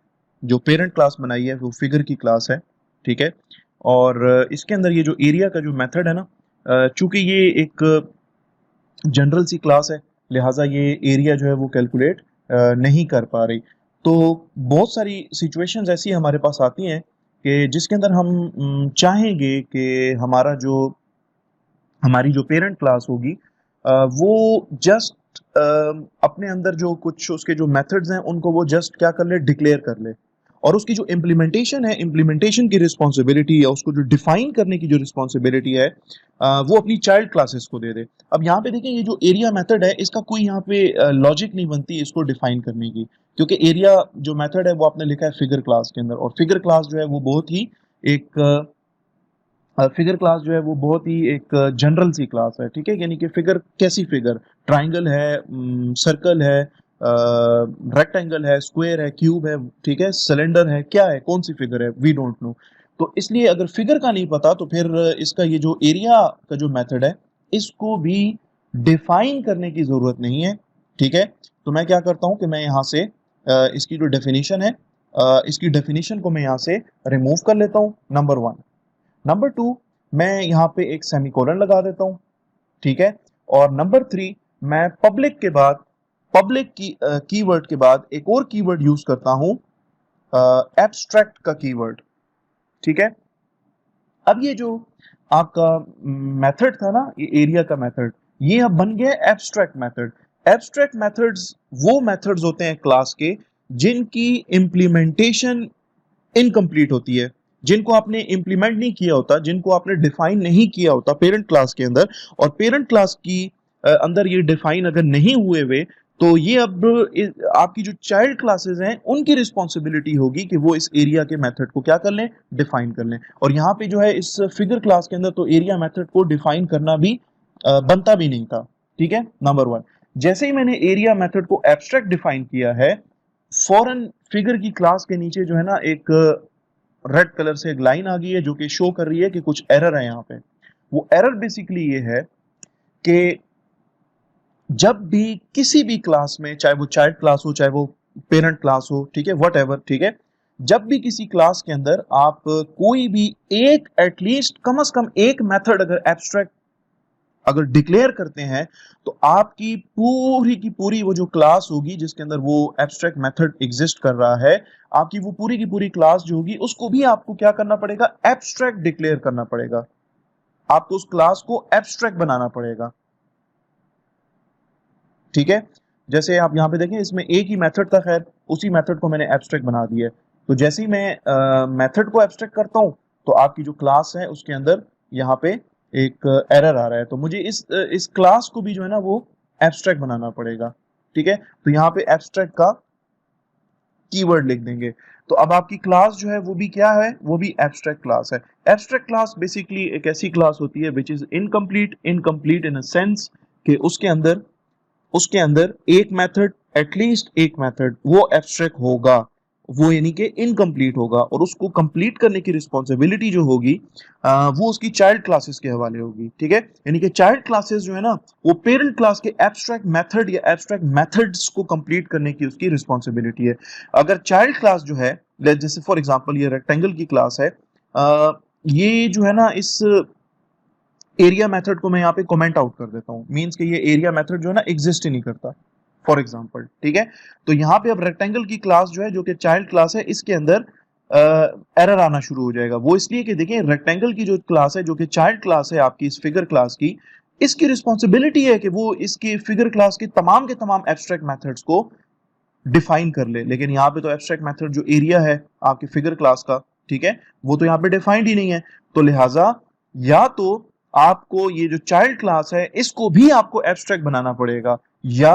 जो पेरेंट क्लास बनाई है वो फिगर की क्लास है। ठीक है, और इसके अंदर ये जो एरिया का जो मेथड है ना, चूंकि ये एक जनरल सी क्लास है, लिहाजा ये एरिया जो है वो कैलकुलेट नहीं कर पा रही। तो बहुत सारी सिचुएशंस ऐसी हमारे पास आती हैं कि जिसके अंदर हम चाहेंगे कि हमारी जो पेरेंट क्लास होगी वो जस्ट अपने अंदर जो कुछ उसके जो मेथड्स हैं उनको वो जस्ट क्या कर ले, डिक्लेयर कर ले, और उसकी जो इम्प्लीमेंटेशन है, इम्प्लीमेंटेशन की रिस्पॉन्सिबिलिटी या उसको जो डिफाइन करने की जो रिस्पॉन्सिबिलिटी है वो अपनी चाइल्ड क्लासेस को दे दे। अब यहाँ पे देखें ये जो एरिया मेथड है इसका कोई यहाँ पे लॉजिक नहीं बनती इसको डिफाइन करने की, क्योंकि एरिया जो मेथड है वो आपने लिखा है फिगर क्लास के अंदर, और फिगर क्लास जो है वो बहुत ही एक फिगर क्लास जो है वो बहुत ही एक जनरल सी क्लास है। ठीक है, यानी कि फिगर कैसी फिगर, ट्राइंगल है, सर्कल है, रेक्टेंगल है, स्क्वायर है, क्यूब है, ठीक है, सिलेंडर है, क्या है, कौन सी फिगर है, वी डोंट नो। तो इसलिए अगर फिगर का नहीं पता तो फिर इसका ये जो एरिया का जो मेथड है इसको भी डिफाइन करने की जरूरत नहीं है। ठीक है, तो मैं क्या करता हूं कि मैं यहाँ से इसकी जो डेफिनेशन है इसकी डेफिनेशन को मैं यहाँ से रिमूव कर लेता हूँ, नंबर 1। नंबर 2, मैं यहाँ पे एक सेमीकोलन लगा देता हूँ। ठीक है, और नंबर 3, मैं पब्लिक के बाद, पब्लिक की कीवर्ड के बाद एक और कीवर्ड यूज करता हूं, एब्स्ट्रैक्ट का कीवर्ड। ठीक है, अब ये जो आपका मेथड था ना, ये एरिया का मेथड, ये अब बन गया एब्स्ट्रैक्ट मेथड। एब्स्ट्रैक्ट मेथड्स वो मेथड्स होते हैं क्लास के जिनकी इंप्लीमेंटेशन इनकम्प्लीट होती है, जिनको आपने इंप्लीमेंट नहीं किया होता, जिनको आपने डिफाइन नहीं किया होता पेरेंट क्लास के अंदर, और पेरेंट क्लास की अंदर ये डिफाइन अगर नहीं हुए हुए तो ये अब आपकी जो चाइल्ड क्लासेस हैं उनकी रिस्पॉन्सिबिलिटी होगी कि वो इस एरिया के मेथड को क्या कर लें, डिफाइन कर लें। और यहाँ पे जो है इस फिगर क्लास के अंदर तो एरिया मेथड को डिफाइन करना भी बनता भी नहीं था। ठीक है, नंबर 1, जैसे ही मैंने एरिया मेथड को एब्स्ट्रैक्ट डिफाइन किया है, फॉरन फिगर की क्लास के नीचे जो है ना एक रेड कलर से एक लाइन आ गई है जो कि शो कर रही है कि कुछ एरर है यहाँ पे। वो एरर बेसिकली ये है कि जब भी किसी भी क्लास में, चाहे वो चाइल्ड क्लास हो चाहे वो पेरेंट क्लास हो, ठीक है, वट एवर, ठीक है, जब भी किसी क्लास के अंदर आप कोई भी एक एटलीस्ट कम से कम एक मेथड अगर एब्स्ट्रैक्ट अगर डिक्लेयर करते हैं तो आपकी पूरी की पूरी वो जो क्लास होगी जिसके अंदर वो एब्स्ट्रैक्ट मेथड एग्जिस्ट कर रहा है, आपकी वो पूरी की पूरी क्लास जो होगी उसको भी आपको क्या करना पड़ेगा, एब्स्ट्रैक्ट डिक्लेयर करना पड़ेगा। आपको उस क्लास को एब्स्ट्रैक्ट बनाना पड़ेगा। ठीक है, जैसे आप यहाँ पे देखें इसमें एक ही मेथड था, खैर उसी मेथड को मैंने एब्स्ट्रैक्ट बना दिया है। तो जैसे ही मैं मेथड को एब्स्ट्रैक्ट करता हूँ तो आपकी जो क्लास है उसके अंदर यहाँ पे एक एरर आ रहा है, तो मुझे इस क्लास को भी जो है ना वो एब्स्ट्रैक्ट बनाना पड़ेगा। ठीक है, तो यहाँ पे एब्स्ट्रैक्ट का कीवर्ड लिख देंगे। तो अब आपकी क्लास जो है वो भी क्या है, वो भी एब्स्ट्रैक्ट क्लास है। एब्स्ट्रैक्ट क्लास बेसिकली एक ऐसी क्लास होती है which is incomplete, incomplete in a sense कि उसके अंदर एक मेथड, एटलीस्ट एक मेथड वो एब्स्ट्रैक्ट होगा, वो यानी कि इनकम्प्लीट होगा, और उसको कंप्लीट करने की रिस्पॉन्सिबिलिटी जो होगी वो उसकी चाइल्ड क्लासेस के हवाले होगी। ठीक है, यानी कि चाइल्ड क्लासेस जो है ना वो पेरेंट क्लास के एब्स्ट्रैक्ट मेथड या एब्स्ट्रैक्ट मेथड्स को कंप्लीट करने की उसकी रिस्पॉन्सिबिलिटी है। अगर चाइल्ड क्लास जो है, जैसे फॉर एग्जांपल ये रेक्टेंगल की क्लास है, ये जो है ना इस एरिया मेथड को मैं यहाँ पे कमेंट आउट कर देता हूँ, मींस कि ये एरिया मेथड जो है ना एग्जिस्ट ही नहीं करता फॉर एग्जांपल। ठीक है, तो यहाँ पे अब रेक्टेंगल की क्लास जो है जो कि चाइल्ड क्लास है, इसके अंदर एरर आना शुरू हो जाएगा। वो इसलिए कि देखिए रेक्टेंगल की जो क्लास है जो कि चाइल्ड क्लास है आपकी इस फिगर क्लास की, इसकी रिस्पॉन्सिबिलिटी है कि वो इसकी फिगर क्लास के तमाम एब्स्ट्रैक्ट मेथड्स को डिफाइन कर ले। लेकिन यहाँ पे तो एब्स्ट्रैक्ट मेथड जो एरिया है आपकी फिगर क्लास का, ठीक है, वो तो यहाँ पे डिफाइंड ही नहीं है। तो लिहाजा या तो आपको ये जो चाइल्ड क्लास है इसको भी आपको एब्स्ट्रैक्ट बनाना पड़ेगा, या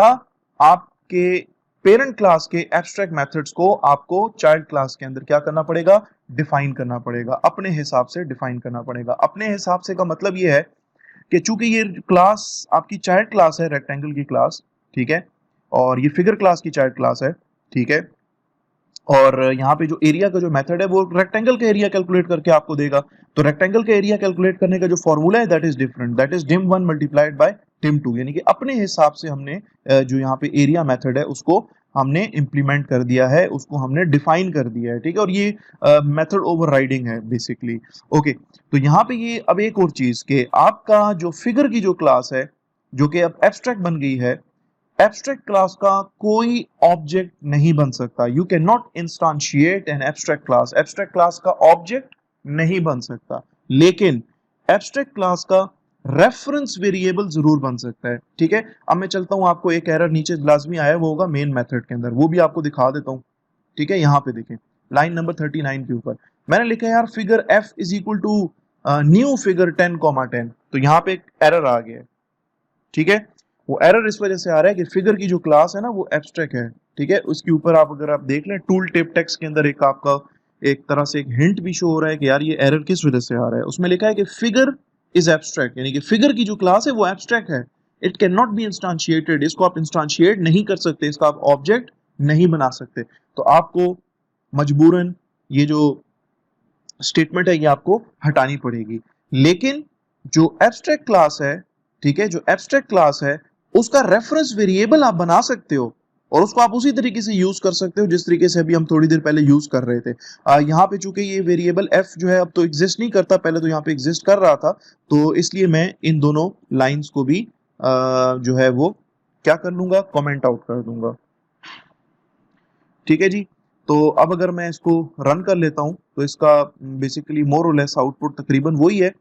आपके पेरेंट क्लास के एब्स्ट्रैक्ट मेथड्स को आपको चाइल्ड क्लास के अंदर क्या करना पड़ेगा, डिफाइन करना पड़ेगा, अपने हिसाब से डिफाइन करना पड़ेगा। अपने हिसाब से का मतलब ये है कि चूंकि ये क्लास आपकी चाइल्ड क्लास है, रेक्टेंगल की क्लास, ठीक है, और ये फिगर क्लास की चाइल्ड क्लास है, ठीक है, और यहाँ पे जो एरिया का जो मेथड है वो रेक्टेंगल का एरिया कैलकुलेट करके आपको देगा। तो रेक्टेंगल का एरिया कैलकुलेट करने का जो फॉर्मूला है that is different, that is dim1 multiplied by dim2, यानी कि अपने हिसाब से हमने जो यहाँ पे एरिया मेथड है उसको हमने इंप्लीमेंट कर दिया है, उसको हमने डिफाइन कर दिया है। ठीक है, और ये मेथड ओवरराइडिंग है बेसिकली। ओके, तो यहाँ पे ये अब एक और चीज के आपका जो फिगर की जो क्लास है जो कि अब एब्स्ट्रैक्ट बन गई है, एब्स्ट्रैक्ट क्लास का कोई ऑब्जेक्ट नहीं बन सकता। You can not instantiate an abstract class, abstract class का ऑब्जेक्ट नहीं बन सकता, लेकिन एब्स्ट्रैक्ट क्लास का रेफरेंस वेरिएबल जरूर बन सकता है। ठीक है, अब मैं चलता हूं, आपको एक एरर नीचे लाजमी आया वो होगा मेन मेथड के अंदर, वो भी आपको दिखा देता हूं। ठीक है, यहाँ पे देखें लाइन नंबर 39 के ऊपर मैंने लिखा है यार figure f is equal to new figure 10,10, तो यहाँ पे एक एरर आ गया है। ठीक है, वो एरर इस वजह से आ रहा है कि फिगर की जो क्लास है ना वो एब्स्ट्रैक्ट है। ठीक है, उसके ऊपर आप अगर आप देख लें टूल टिप टेक्स्ट के अंदर एक आपका एक तरह से एक हिंट भी शो हो रहा है कि यार ये एरर किस वजह से आ रहा है। उसमें लिखा है कि फिगर इज एब्स्ट्रैक्ट, यानी कि फिगर की जो क्लास है वो एब्स्ट्रैक्ट है, इट कैन नॉट बी इंस्टांशिएटेड, इसको आप इंस्टांशिएट नहीं कर सकते, इसका आप ऑब्जेक्ट नहीं बना सकते। तो आपको मजबूरन ये जो स्टेटमेंट है ये आपको हटानी पड़ेगी। लेकिन जो एब्स्ट्रैक्ट क्लास है, ठीक है, जो एब्स्ट्रैक्ट क्लास है उसका रेफरेंस वेरिएबल आप बना सकते हो और उसको आप उसी तरीके से यूज कर सकते हो जिस तरीके से अभी हम थोड़ी देर पहले यूज कर रहे थे। यहाँ पे चूंकि ये वेरिएबल f जो है अब तो एग्जिस्ट नहीं करता, पहले तो यहाँ पे एग्जिस्ट कर रहा था, तो इसलिए मैं इन दोनों लाइंस को भी जो है वो क्या कर लूंगा, कमेंट आउट कर दूंगा। ठीक है जी, तो अब अगर मैं इसको रन कर लेता हूं तो इसका बेसिकली मोर और लेस आउटपुट तकरीबन वही है।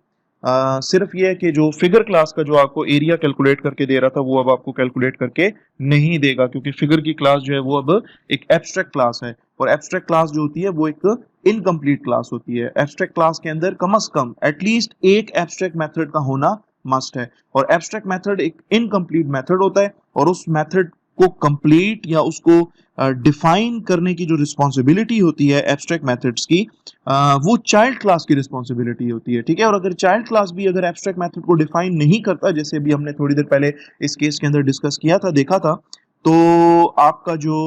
सिर्फ ये है कि जो फिगर क्लास का जो आपको एरिया कैलकुलेट करके दे रहा था वो अब आपको कैलकुलेट करके नहीं देगा, क्योंकि फिगर की क्लास जो है वो अब एक एब्स्ट्रैक्ट क्लास है, और एब्स्ट्रैक्ट क्लास जो होती है वो एक इनकम्प्लीट क्लास होती है। एब्स्ट्रैक्ट क्लास के अंदर कम से कम एटलीस्ट एक एब्स्ट्रैक्ट मेथड का होना मस्ट है, और एब्स्ट्रैक्ट मेथड एक इनकम्प्लीट मेथड होता है, और उस मेथड को कंप्लीट या उसको डिफाइन करने की जो रिस्पॉन्सिबिलिटी होती है एब्स्ट्रैक्ट मेथड्स की, वो चाइल्ड क्लास की रिस्पॉन्सिबिलिटी होती है। ठीक है, और अगर चाइल्ड क्लास भी अगर एब्स्ट्रैक्ट मेथड को डिफाइन नहीं करता, जैसे भी हमने थोड़ी देर पहले इस केस के अंदर डिस्कस किया था, देखा था, तो आपका जो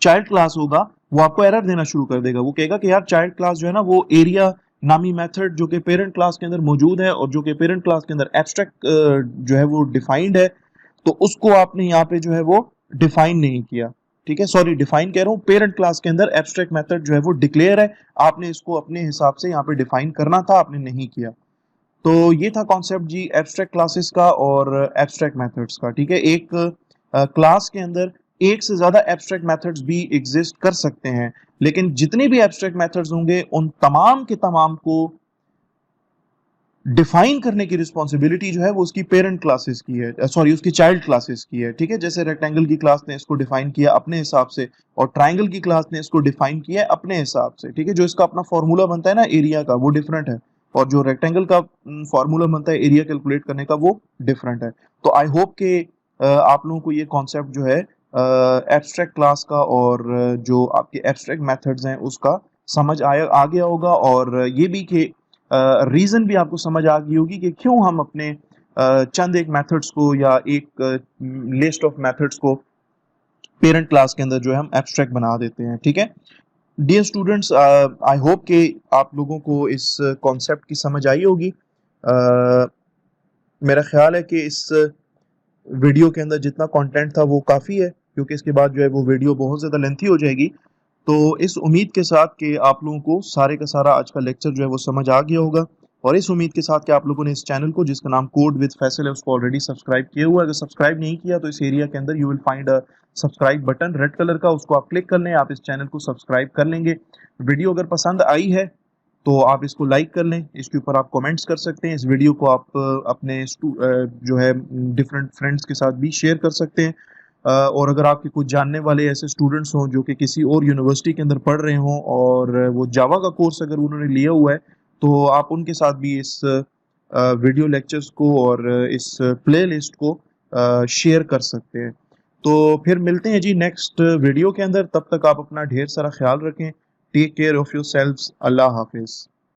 चाइल्ड क्लास होगा वो आपको एरर देना शुरू कर देगा। वो कहेगा कि यार चाइल्ड क्लास जो है ना वो एरिया नामी मेथड जो कि पेरेंट क्लास के अंदर मौजूद है और जो कि पेरेंट क्लास के अंदर एब्स्ट्रैक्ट जो है वो डिफाइंड है, तो उसको आपने यहाँ पे जो है वो डिफाइन नहीं किया। ठीक है, सॉरी डिफाइन कह रहा हूँ, पेरेंट क्लास के अंदर एब्स्ट्रैक्ट मेथड जो है वो डिक्लेयर है, आपने इसको अपने हिसाब से यहाँ पे डिफाइन करना था, आपने नहीं किया। तो ये था कॉन्सेप्ट जी एब्स्ट्रैक्ट क्लासेस का और एब्स्ट्रैक्ट मेथड्स का। ठीक है, एक क्लास के अंदर एक से ज्यादा एब्स्ट्रैक्ट मेथड्स भी एग्जिस्ट कर सकते हैं, लेकिन जितने भी एब्स्ट्रैक्ट मेथड्स होंगे उन तमाम के तमाम को डिफाइन करने की रिस्पॉन्सिबिलिटी जो है वो उसकी पेरेंट क्लासेस की है, सॉरी उसकी चाइल्ड क्लासेस की है। ठीक है, जैसे रेक्टेंगल की क्लास ने इसको डिफाइन किया अपने हिसाब से और ट्राइंगल की क्लास ने इसको डिफाइन किया है अपने हिसाब से। ठीक है, जो इसका अपना फॉर्मूला बनता है ना एरिया का वो डिफरेंट है, और जो रेक्टेंगल का फॉर्मूला बनता है एरिया कैलकुलेट करने का वो डिफरेंट है। तो आई होप कि आप लोगों को ये कॉन्सेप्ट जो है एब्स्ट्रैक्ट क्लास का और जो आपके एब्स्ट्रैक्ट मेथड्स हैं उसका समझ आ गया होगा, और ये भी कि रीजन भी आपको समझ आ गई होगी कि क्यों हम अपने चंद एक मेथड्स को या एक लिस्ट ऑफ मेथड्स को पेरेंट क्लास के अंदर जो है हम एब्स्ट्रैक्ट बना देते हैं। ठीक है डियर स्टूडेंट्स, आई होप कि आप लोगों को इस कॉन्सेप्ट की समझ आई होगी। मेरा ख्याल है कि इस वीडियो के अंदर जितना कंटेंट था वो काफ़ी है, क्योंकि इसके बाद जो है वो वीडियो बहुत ज़्यादा लेंथी हो जाएगी। तो इस उम्मीद के साथ कि आप लोगों को सारे का सारा आज का लेक्चर जो है वो समझ आ गया होगा, और इस उम्मीद के साथ कि आप लोगों ने इस चैनल को, जिसका नाम कोड विद फैसल है, उसको ऑलरेडी सब्सक्राइब किया हुआ है। अगर सब्सक्राइब नहीं किया तो इस एरिया के अंदर you will find a subscribe button red colour का, उसको आप क्लिक कर लें, आप इस चैनल को सब्सक्राइब कर लेंगे। वीडियो अगर पसंद आई है तो आप इसको लाइक कर लें, इसके ऊपर आप कमेंट्स कर सकते हैं, इस वीडियो को आप अपने जो है डिफरेंट फ्रेंड्स के साथ भी शेयर कर सकते हैं। और अगर आपके कुछ जानने वाले ऐसे स्टूडेंट्स हों जो कि किसी और यूनिवर्सिटी के अंदर पढ़ रहे हों और वो जावा का कोर्स अगर उन्होंने लिया हुआ है, तो आप उनके साथ भी इस वीडियो लेक्चर्स को और इस प्लेलिस्ट को शेयर कर सकते हैं। तो फिर मिलते हैं जी नेक्स्ट वीडियो के अंदर, तब तक आप अपना ढेर सारा ख्याल रखें। Take care of yourselves. अल्लाह हाफ़िज़।